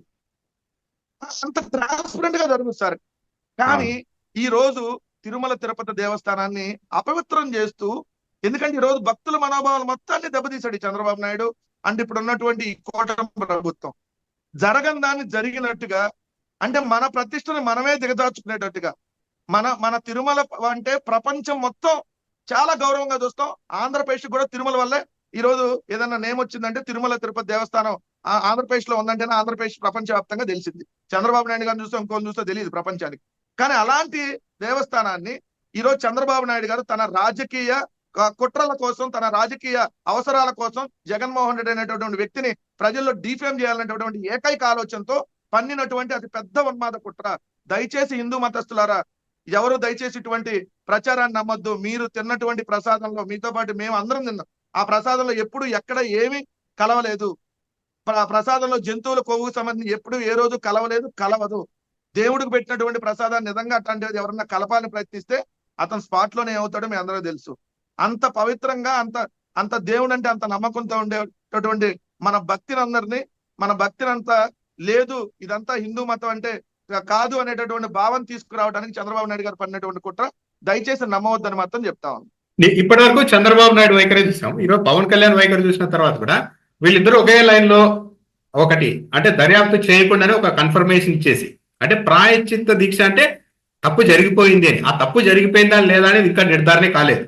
అంత ట్రాన్స్పరెంట్ గా జరుగుతుంది సార్. కానీ ఈ రోజు తిరుమల తిరుపతి దేవస్థానాన్ని అపవిత్రం చేస్తూ, ఎందుకంటే ఈ రోజు భక్తుల మనోభావాలు మొత్తాన్ని దెబ్బతీశాడు చంద్రబాబు నాయుడు అంటే ఇప్పుడు ఉన్నటువంటి ఈ కూటమి ప్రభుత్వం. జరగని దాన్ని జరిగినట్టుగా, అంటే మన ప్రతిష్టను మనమే దిగదార్చుకునేటట్టుగా, మన తిరుమల అంటే ప్రపంచం మొత్తం చాలా గౌరవంగా చూస్తాం. ఆంధ్రప్రదేశ్ కూడా తిరుమల వల్లే ఈ రోజు ఏదన్నా నేమ్ వచ్చిందంటే తిరుమల తిరుపతి దేవస్థానం ఆంధ్రప్రదేశ్ లో ఉందంటేనే ఆంధ్రప్రదేశ్ ప్రపంచవ్యాప్తంగా తెలిసింది. చంద్రబాబు నాయుడు గారిని చూస్తే ఇంకోని చూస్తే తెలియదు ప్రపంచానికి. కానీ అలాంటి దేవస్థానాన్ని ఈరోజు చంద్రబాబు నాయుడు గారు తన రాజకీయ కుట్రల కోసం, తన రాజకీయ అవసరాల కోసం జగన్మోహన్ రెడ్డి అనేటటువంటి వ్యక్తిని ప్రజల్లో డిఫేమ్ చేయాలనేటటువంటి ఏకైక ఆలోచనతో పన్నినటువంటి అతి పెద్ద ఉన్మాద కుట్ర. దయచేసి హిందూ మతస్థులారా, ఎవరు దయచేసి ఇటువంటి ప్రచారాన్ని నమ్మొద్దు. మీరు తిన్నటువంటి ప్రసాదంలో, మీతో పాటు మేము అందరం తిన్నాం, ఆ ప్రసాదంలో ఎప్పుడు ఎక్కడ ఏమీ కలవలేదు. ప్రసాదంలో జంతువుల కొవ్వుకు సంబంధించి ఎప్పుడు ఏ రోజు కలవదు. దేవుడికి పెట్టినటువంటి ప్రసాదాన్ని నిజంగా అట్లాంటిది ఎవరన్నా కలపాలని ప్రయత్నిస్తే అతను స్పాట్ లోనే అవుతాడో మీ అందరూ తెలుసు. అంత పవిత్రంగా, అంత దేవుడు అంటే అంత నమ్మకంతో ఉండేటటువంటి మన భక్తిని అంతా లేదు, ఇదంతా హిందూ మతం అంటే కాదు అనేటటువంటి భావం తీసుకురావడానికి చంద్రబాబు నాయుడు గారు పడినటువంటి కుట్ర. దయచేసి నమ్మవద్దని మాత్రం చెప్తా ఉన్నాను. ఇప్పటి వరకు చంద్రబాబు నాయుడు వైఖరి చూసాం, ఈరోజు పవన్ కళ్యాణ్ వైఖరి చూసిన తర్వాత కూడా వీళ్ళిద్దరూ ఒకే లైన్ లో ఒకటి, అంటే దర్యాప్తు చేయకుండానే ఒక కన్ఫర్మేషన్ ఇచ్చేసి, అంటే ప్రాయశ్చిత్త దీక్ష అంటే తప్పు జరిగిపోయింది అని, ఆ తప్పు జరిగిపోయిందా లేదా అనేది ఇంకా నిర్ధారణ కాలేదు.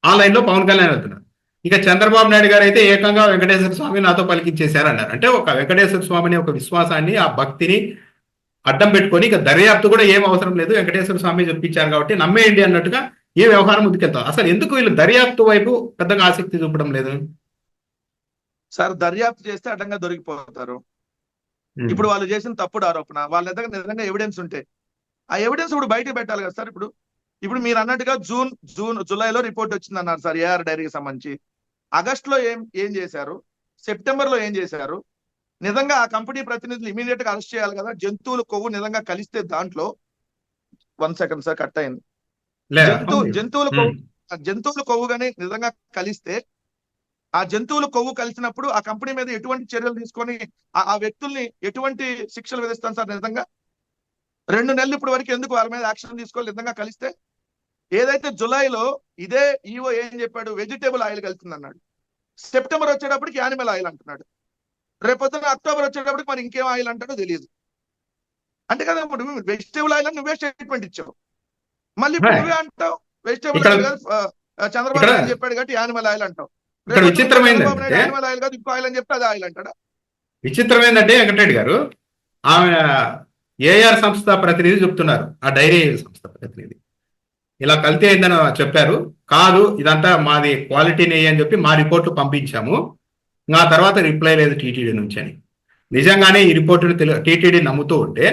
ఆ లైన్ లో పవన్ కళ్యాణ్ వెళ్తున్నారు. ఇక చంద్రబాబు నాయుడు గారు అయితే ఏకంగా వెంకటేశ్వర స్వామి నాతో పలికించేశారన్నారు. అంటే ఒక వెంకటేశ్వర స్వామిని, ఒక విశ్వాసాన్ని, ఆ భక్తిని అడ్డం పెట్టుకొని ఇక దర్యాప్తు కూడా ఏం అవసరం లేదు, వెంకటేశ్వర స్వామి చెప్పించారు కాబట్టి నమ్మేయండి అన్నట్టుగా ఏ వ్యవహారం ముందుకెళ్తాం. అసలు ఎందుకు వీళ్ళు దర్యాప్తు వైపు పెద్దగా ఆసక్తి చూపడం లేదు? సార్, దర్యాప్తు చేస్తే అడ్డంగా దొరికిపోతారు. ఇప్పుడు వాళ్ళు చేసిన తప్పుడు ఆరోపణ, వాళ్ళ దగ్గర నిజంగా ఎవిడెన్స్ ఉంటే ఆ ఎవిడెన్స్ ఇప్పుడు బయటకు పెట్టాలి కదా సార్. ఇప్పుడు మీరు అన్నట్టుగా జూలైలో రిపోర్ట్ వచ్చింది అన్నారు సార్, ఏఆర్ డైరీకి సంబంధించి. ఆగస్ట్ లో ఏం చేశారు, సెప్టెంబర్ లో ఏం చేశారు? నిజంగా ఆ కంపెనీ ప్రతినిధులు ఇమీడియట్ గా అరెస్ట్ చేయాలి కదా. జంతువుల కొవ్వు నిజంగా కలిస్తే దాంట్లో 1 సెకండ్ సార్, కట్ అయింది. జంతువుల కొవ్వు కానీ నిజంగా కలిస్తే, ఆ జంతువుల కొవ్వు కలిసినప్పుడు ఆ కంపెనీ మీద ఎటువంటి చర్యలు తీసుకొని ఆ వ్యక్తుల్ని ఎటువంటి శిక్షలు విధిస్తాను సార్? నిజంగా 2 నెలలు ఇప్పటి వరకు ఎందుకు వాళ్ళ మీద యాక్షన్ తీసుకోవాలి? నిజంగా కలిస్తే ఏదైతే జులైలో ఇదే ఈవో ఏం చెప్పాడు, వెజిటేబుల్ ఆయిల్ కలుస్తుంది అన్నాడు. సెప్టెంబర్ వచ్చేటప్పటికి యానిమల్ ఆయిల్ అంటున్నాడు. రేపొద్దున అక్టోబర్ వచ్చేటప్పటికి మరి ఇంకేం ఆయిల్ అంటాడో తెలియదు. అంటే కదా, ఇప్పుడు వెజిటేబుల్ ఆయిల్ అని నువ్వే స్టేట్మెంట్ ఇచ్చావు, మళ్ళీ ఇప్పుడు నువ్వే అంటావు వెజిటేబుల్ ఆయిల్ కాదు, చంద్రబాబు నాయుడు చెప్పాడు కాబట్టి యానిమల్ ఆయిల్ అంటావు. చంద్రబాబు నాయుడు యానిమల్ ఆయిల్ కాదు ఇంకో ఆయిల్ అని చెప్తే అది ఆయిల్ అంటాడా? విచిత్రం ఏంటంటే వెంకటరెడ్డి గారు, ఆమె ఏఆర్ సంస్థ ప్రతినిధి చెప్తున్నారు, ఆ డైరీ సంస్థ ప్రతినిధి ఇలా కల్తీ అయిందని చెప్పారు. కాదు ఇదంతా మాది క్వాలిటీ నెయ్యి అని చెప్పి మా రిపోర్ట్లు పంపించాము. ఆ తర్వాత రిప్లై లేదు టీటీడీ నుంచి అని. నిజంగానే ఈ రిపోర్టును టీటీడీ నమ్ముతూ ఉంటే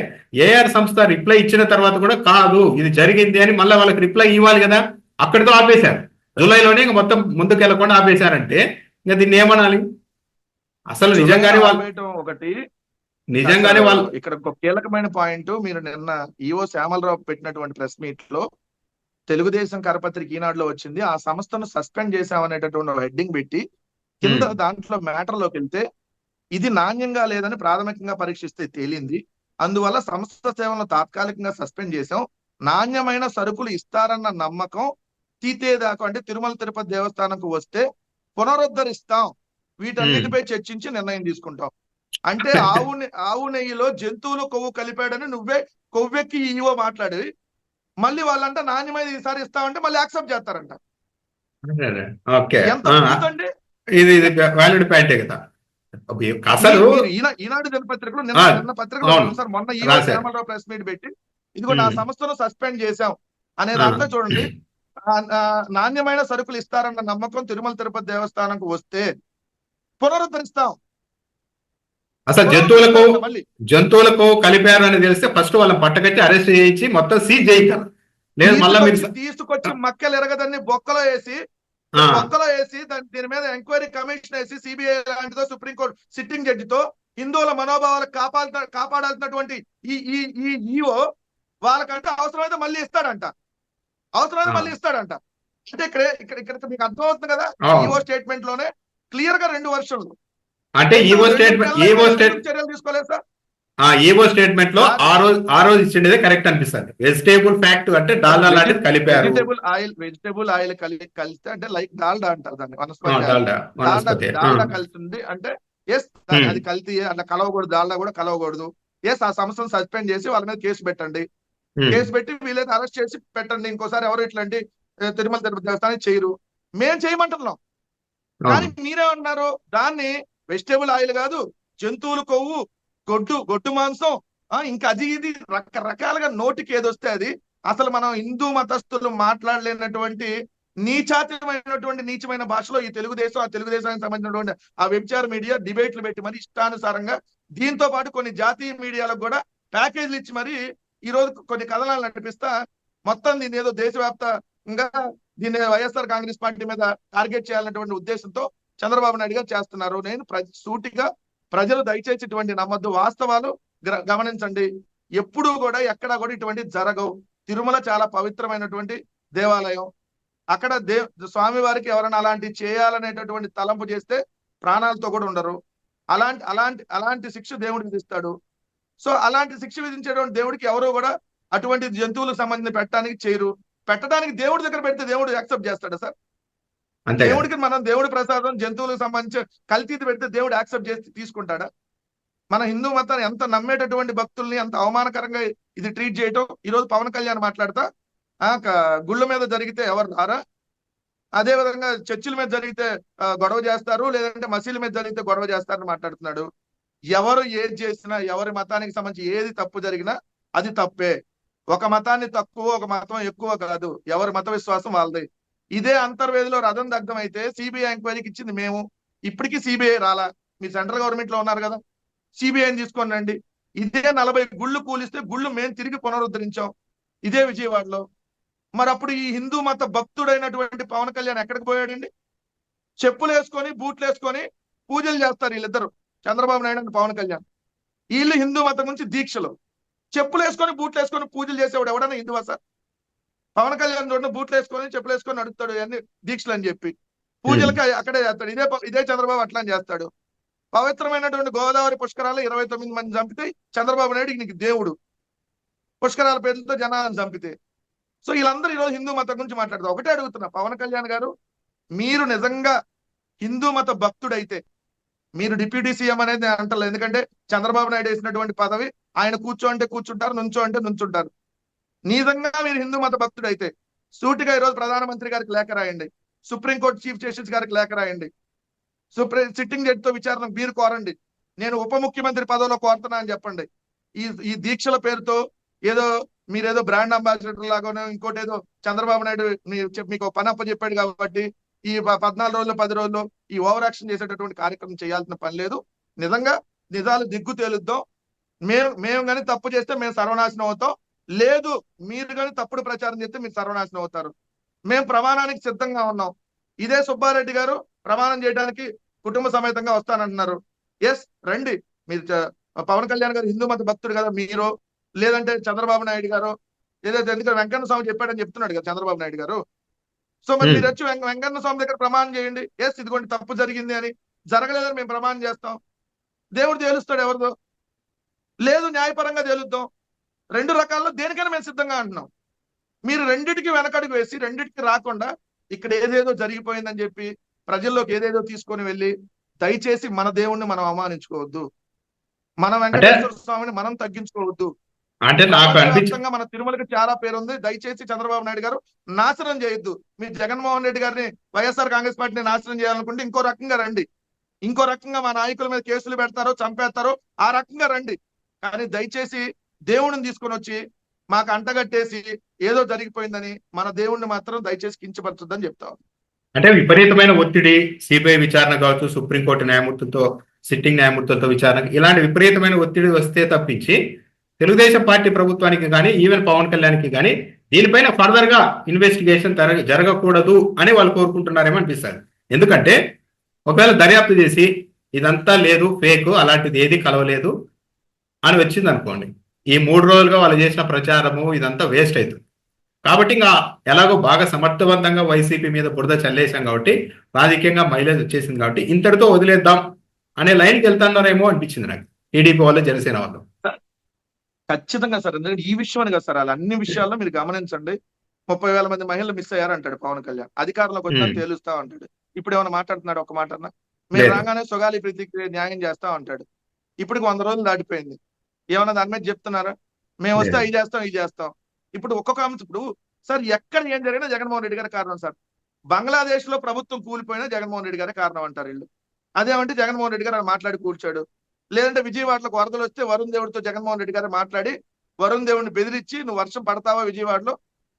ఏఆర్ సంస్థ రిప్లై ఇచ్చిన తర్వాత కూడా కాదు ఇది జరిగింది అని మళ్ళీ వాళ్ళకి రిప్లై ఇవ్వాలి కదా. అక్కడితో ఆపేశారు. జూలైలోనే ఇంకా మొత్తం ముందుకెళ్లకుండా ఆపేశారంటే ఇంకా దీన్ని ఏమనాలి? అసలు నిజంగానే వాళ్ళు ఒకటి నిజంగానే వాళ్ళు ఇక్కడ ఒక కీలకమైన పాయింట్, మీరు నిన్న ఈఓ శ్యామలరావు పెట్టినటువంటి ప్రెస్ మీట్ లో తెలుగుదేశం కరపత్రిక ఈనాడులో వచ్చింది, ఆ సంస్థను సస్పెండ్ చేశామనేటటువంటి హెడ్డింగ్ పెట్టి కింద దాంట్లో మ్యాటర్ లోకి వెళ్తే ఇది నాణ్యంగా లేదని ప్రాథమికంగా పరీక్షిస్తే తేలింది, అందువల్ల సంస్థ సేవలను తాత్కాలికంగా సస్పెండ్ చేశాం, నాణ్యమైన సరుకులు ఇస్తారన్న నమ్మకం తీతేదాకా అంటే తిరుమల తిరుపతి దేవస్థానంకు వస్తే పునరుద్ధరిస్తాం, వీటన్నిటిపై చర్చించి నిర్ణయం తీసుకుంటాం. అంటే ఆవు నెయ్యిలో జంతువులు కొవ్వు కలిపాడని నువ్వే కొవ్వెక్కి ఈవో మాట్లాడి మళ్ళీ వాళ్ళంట నాణ్యమైన ఈసారి ఇస్తామంటే మళ్ళీ యాక్సెప్ట్ చేస్తారంట. ఎంత అండి ఇది వ్యాలిడ్ పాయింటే కదా. అసలు ఈనాడు దినపత్రికలో నిన్న పత్రికలో సార్ మొన్న ఈవో శ్యామలరావు ప్రెస్ మీట్ పెట్టి ఇదిగో నా సంస్థను సస్పెండ్ చేశాం అనేది అంతా చూడండి. నాణ్యమైన సరుకులు ఇస్తారన్న నమ్మకం తిరుమల తిరుపతి దేవస్థానంకు వస్తే పునరుద్ధరిస్తాం. అసలు జంతువులకు కలిపారు అని తెలిస్తే ఫస్ట్ వాళ్ళని పట్టకట్టి అరెస్ట్ చేయించి మొత్తం సీజ్ చేయించాలి. లేదు మళ్ళీ మీరు తీసుకొచ్చి మక్కలు ఎరగదని బొక్కలో వేసి దీని మీద ఎంక్వైరీ కమిషన్ వేసి సిబిఐ లాంటిదో సుప్రీంకోర్టు సిట్టింగ్ జడ్జితో హిందువుల మనోభావాలు కాపాడాల్సినటువంటి ఈ ఈఓ వాళ్ళకంటే అవసరమైతే మళ్ళీ ఇస్తాడంట. అంటే ఇక్కడ మీకు అర్థమవుతుంది కదా, ఈఓ స్టేట్మెంట్ లోనే క్లియర్ గా 2 వర్షన్లు. అంటే చర్యలు తీసుకోలేదు సార్. ఈవో స్టేట్మెంట్ లో ఆ రోజు ఇచ్చిండేదే కరెక్ట్ అనిపిస్తుంది. వెజిటేబుల్ ఫ్యాక్ట్ అంటే డాల్డా లాంటిది కలిపారు. వెజిటేబుల్ ఆయిల్ కలిస్తే అంటే లైక్ డాల్డా అంటారు దాన్ని, డాల్డా కలిసింది అంటే ఎస్ అది కల్తీ అట్లా కలవకూడదు, డాల్డా కూడా కలవకూడదు. ఎస్ ఆ సంస్థను సస్పెండ్ చేసి వాళ్ళ మీద కేసు పెట్టండి, కేసు పెట్టి వీళ్ళైతే అరెస్ట్ చేసి పెట్టండి. ఇంకోసారి ఎవరు ఇట్లాంటి తిరుమల తిరుపతి దేవస్థానం చేయరు, మేం చేయమంటున్నాం. కానీ మీరేమన్నారు, దాన్ని వెజిటేబుల్ ఆయిల్ కాదు జంతువులు కొవ్వు, గొడ్డు మాంసం, ఇంకా అది ఇది రకరకాలుగా నోటికి ఏదొస్తే అది. అసలు మనం హిందూ మతస్థులు మాట్లాడలేనటువంటి నీచమైన భాషలో ఈ తెలుగుదేశానికి సంబంధించినటువంటి ఆ వెబ్చార్ మీడియా డిబేట్లు పెట్టి మరి ఇష్టానుసారంగా, దీంతో పాటు కొన్ని జాతీయ మీడియాలకు కూడా ప్యాకేజీలు ఇచ్చి మరి ఈ రోజు కొన్ని కథనాలు నడిపిస్తా మొత్తం దీన్ని ఏదో దేశవ్యాప్తంగా దీన్ని వైఎస్ఆర్ కాంగ్రెస్ పార్టీ మీద టార్గెట్ చేయాలన్నటువంటి ఉద్దేశంతో చంద్రబాబు నాయుడు గారు చేస్తున్నారు. నేను సూటిగా ప్రజలు దయచేసి ఇటువంటి నమ్మద్దు, వాస్తవాలు గమనించండి. ఎప్పుడూ కూడా ఎక్కడా కూడా ఇటువంటి జరగవు. తిరుమల చాలా పవిత్రమైనటువంటి దేవాలయం. అక్కడ స్వామివారికి ఎవరైనా అలాంటి చేయాలనేటటువంటి తలంపు చేస్తే ప్రాణాలతో కూడా ఉండరు. అలాంటి శిక్ష దేవుడు విధిస్తాడు. సో అలాంటి శిక్ష విధించేటువంటి దేవుడికి ఎవరు కూడా అటువంటి జంతువులకు సంబంధించి పెట్టడానికి చేయరు. పెట్టడానికి దేవుడి దగ్గర పెడితే దేవుడు యాక్సెప్ట్ చేస్తాడా సార్? దేవుడికి మనం దేవుడి ప్రసాదం జంతువులకు సంబంధించి కల్తీది పెడితే దేవుడు యాక్సెప్ట్ చేసి తీసుకుంటాడా? మన హిందూ మతాన్ని ఎంత నమ్మేటటువంటి భక్తుల్ని అంత అవమానకరంగా ఇది ట్రీట్ చేయటం. ఈరోజు పవన్ కళ్యాణ్ మాట్లాడతా గుళ్ళ మీద జరిగితే ఎవరు రారా, అదే విధంగా చర్చిల మీద జరిగితే గొడవ చేస్తారు, లేదంటే మసీదుల మీద జరిగితే గొడవ చేస్తారని మాట్లాడుతున్నాడు. ఎవరు ఏది చేసినా, ఎవరి మతానికి సంబంధించి ఏది తప్పు జరిగినా అది తప్పే. ఒక మతాన్ని తక్కువ, ఒక మతం ఎక్కువ కాదు, ఎవరి మత విశ్వాసం వాళ్ళది. ఇదే అంతర్వేదిలో రథం దగ్ధం అయితే సిబిఐ ఎంక్వైరీకి ఇచ్చింది మేము. ఇప్పటికీ సిబిఐ రాలా. మీరు సెంట్రల్ గవర్నమెంట్ లో ఉన్నారు కదా, సిబిఐని తీసుకొని రండి. ఇదే 40 గుళ్ళు కూలిస్తే గుళ్ళు మేము తిరిగి పునరుద్ధరించాం ఇదే విజయవాడలో. మరి అప్పుడు ఈ హిందూ మత భక్తుడైనటువంటి పవన్ కళ్యాణ్ ఎక్కడికి పోయాడండి? చెప్పులు వేసుకొని బూట్లు వేసుకొని పూజలు చేస్తారు వీళ్ళిద్దరు, చంద్రబాబు నాయుడు అండ్ పవన్ కళ్యాణ్. వీళ్ళు హిందూ మతం గురించి దీక్షలు, చెప్పులు వేసుకొని బూట్లు వేసుకొని పూజలు చేసేవాడు ఎవడన్నా హిందువా సార్? పవన్ కళ్యాణ్ చూడండి, బూట్లు వేసుకొని చెప్పులు వేసుకొని నడుస్తాడు అన్ని దీక్షలు అని చెప్పి, పూజలకి అక్కడే చేస్తాడు. ఇదే చంద్రబాబు అట్లా చేస్తాడు. పవిత్రమైనటువంటి గోదావరి పుష్కరాలు 29 మంది చంపితే చంద్రబాబు నాయుడు నీకు దేవుడు, పుష్కరాల పేర్లతో జనాలను చంపితే. సో వీళ్ళందరూ ఈరోజు హిందూ మతం గురించి మాట్లాడతారు. ఒకటే అడుగుతున్నా, పవన్ కళ్యాణ్ గారు, మీరు నిజంగా హిందూ మత భక్తుడైతే మీరు డిప్యూటీ సీఎం అనేది అంటారు. ఎందుకంటే చంద్రబాబు నాయుడు వేసినటువంటి పదవి, ఆయన కూర్చో అంటే కూర్చుంటారు, నుంచో అంటే నుంచుంటారు. నిజంగా మీరు హిందూ మత భక్తుడైతే సూటిగా ఈరోజు ప్రధానమంత్రి గారికి లేఖ రాయండి, సుప్రీంకోర్టు చీఫ్ జస్టిస్ గారికి లేఖ రాయండి, సిట్టింగ్ జడ్జితో విచారణ మీరు కోరండి, నేను ఉప ముఖ్యమంత్రి పదవిలో కోరుతున్నా అని చెప్పండి. ఈ దీక్షల పేరుతో ఏదో మీరేదో బ్రాండ్ అంబాసిడర్ లాగానో ఇంకోటి ఏదో చంద్రబాబు నాయుడు మీకు ఒక పని అప్ప చెప్పాడు కాబట్టి ఈ 14 రోజులు 10 రోజుల్లో ఈ ఓవర్ యాక్షన్ చేసేటటువంటి కార్యక్రమం చేయాల్సిన పని లేదు. నిజంగా నిజాలు దిగ్గు తేలుద్దాం. మేము కానీ తప్పు చేస్తే మేము సర్వనాశనం అవుతాం. లేదు మీరు కానీ తప్పుడు ప్రచారం చేస్తే మీరు సర్వనాశనం అవుతారు. మేము ప్రమాణానికి సిద్ధంగా ఉన్నాం. ఇదే సుబ్బారెడ్డి గారు ప్రమాణం చేయడానికి కుటుంబ సమేతంగా వస్తానంటున్నారు. ఎస్ రండి. మీరు పవన్ కళ్యాణ్ గారు హిందూ మత భక్తుడు కదా, మీరు లేదంటే చంద్రబాబు నాయుడు గారు ఏదైతే, ఎందుకంటే వెంకన్న స్వామి చెప్పాడని చెప్తున్నాడు కదా చంద్రబాబు నాయుడు గారు. సో మరి మీరు వచ్చి వెంకన్న స్వామి దగ్గర ప్రమాణం చేయండి. ఎస్ ఇదిగోండి తప్పు జరిగింది అని, జరగలేదని మేము ప్రమాణం చేస్తాం. దేవుడు తేలుస్తాడు ఎవరిదో, లేదు న్యాయపరంగా తేలుద్దాం. 2 రకాల్లో దేనికైనా మేము సిద్ధంగా అంటున్నాం. మీరు రెండిటికి వెనకడుగు వేసి రెండిటికి రాకుండా ఇక్కడ ఏదేదో జరిగిపోయిందని చెప్పి ప్రజల్లోకి ఏదేదో తీసుకొని వెళ్ళి దయచేసి మన దేవుణ్ణి మనం అవమానించుకోవద్దు. మన వెంకటేశ్వర స్వామిని మనం తగ్గించుకోవద్దు. అంటే నాకు వ్యాప్తంగా మన తిరుమలకి చాలా పేరు ఉంది. దయచేసి చంద్రబాబు నాయుడు గారు నాశనం చేయొద్దు. మీరు జగన్మోహన్ రెడ్డి గారిని వైఎస్ఆర్ కాంగ్రెస్ పార్టీని నాశనం చేయాలనుకుంటే ఇంకో రకంగా రండి. ఇంకో రకంగా మా నాయకుల మీద కేసులు పెడతారో చంపేస్తారో ఆ రకంగా రండి. కానీ దయచేసి దేవుడిని తీసుకొని వచ్చి మాకు అంటగట్టేసి ఏదో జరిగిపోయిందని మన దేవుణ్ణి మాత్రం దయచేసి కించపరచొద్దని చెప్తాం. అంటే విపరీతమైన ఒత్తిడి, సిబిఐ విచారణ కావచ్చు, సుప్రీంకోర్టు న్యాయమూర్తులతో, సిట్టింగ్ న్యాయమూర్తులతో విచారణ, ఇలాంటి విపరీతమైన ఒత్తిడి వస్తే తప్పించి తెలుగుదేశం పార్టీ ప్రభుత్వానికి కానీ ఈవెన్ పవన్ కళ్యాణ్కి కానీ దీనిపైన ఫర్దర్ గా ఇన్వెస్టిగేషన్ జరగకూడదు అని వాళ్ళు కోరుకుంటున్నారేమో అనిపిస్తారు. ఎందుకంటే ఒకవేళ దర్యాప్తు చేసి ఇదంతా లేదు, ఫేక్, అలాంటిది ఏది కలవలేదు అని వచ్చింది అనుకోండి, ఈ 3 రోజులుగా వాళ్ళు చేసిన ప్రచారము ఇదంతా వేస్ట్ అవుతుంది. కాబట్టి ఇంకా ఎలాగో బాగా సమర్థవంతంగా వైసీపీ మీద బురద చల్లేశాం కాబట్టి రాజకీయంగా మైలేజ్ వచ్చేసింది కాబట్టి ఇంతటితో వదిలేద్దాం అనే లైన్కి వెళ్తున్నారేమో అనిపించింది నాకు, టీడీపీ వాళ్ళు, జనసేన వాళ్ళు. ఖచ్చితంగా సార్. ఎందుకంటే ఈ విషయం అని కదా సార్, అలా అన్ని విషయాల్లో మీరు గమనించండి. 30,000 మంది మహిళలు మిస్ అయ్యారు అంటాడు పవన్ కళ్యాణ్. అధికారంలోకి వచ్చినా తేలుస్తా అంటాడు. ఇప్పుడు ఏమైనా మాట్లాడుతున్నాడు? ఒక మాట అన్నా మీరు రాగానే సుగాలి ప్రీతికి న్యాయం చేస్తా అంటాడు. ఇప్పటికి 100 రోజులు దాటిపోయింది. ఏమన్నా దాని మీద చెప్తున్నారా? మేము వస్తే అవి చేస్తాం ఇది చేస్తాం. ఇప్పుడు ఒక్కొక్క అంశం, ఇప్పుడు సార్ ఎక్కడ ఏం జరిగినా జగన్మోహన్ రెడ్డి గారి కారణం సార్. బంగ్లాదేశ్ లో ప్రభుత్వం కూలిపోయినా జగన్మోహన్ రెడ్డి గారి కారణం అంటారు వీళ్ళు. అదేమంటే జగన్మోహన్ రెడ్డి గారు మాట్లాడి కూర్చాడు. లేదంటే విజయవాడలోకి వరదలు వస్తే వరుణ్ దేవుడితో జగన్మోహన్ రెడ్డి గారు మాట్లాడి వరుణ్ దేవుడిని బెదిరించి నువ్వు వర్షం పడతావా విజయవాడలో,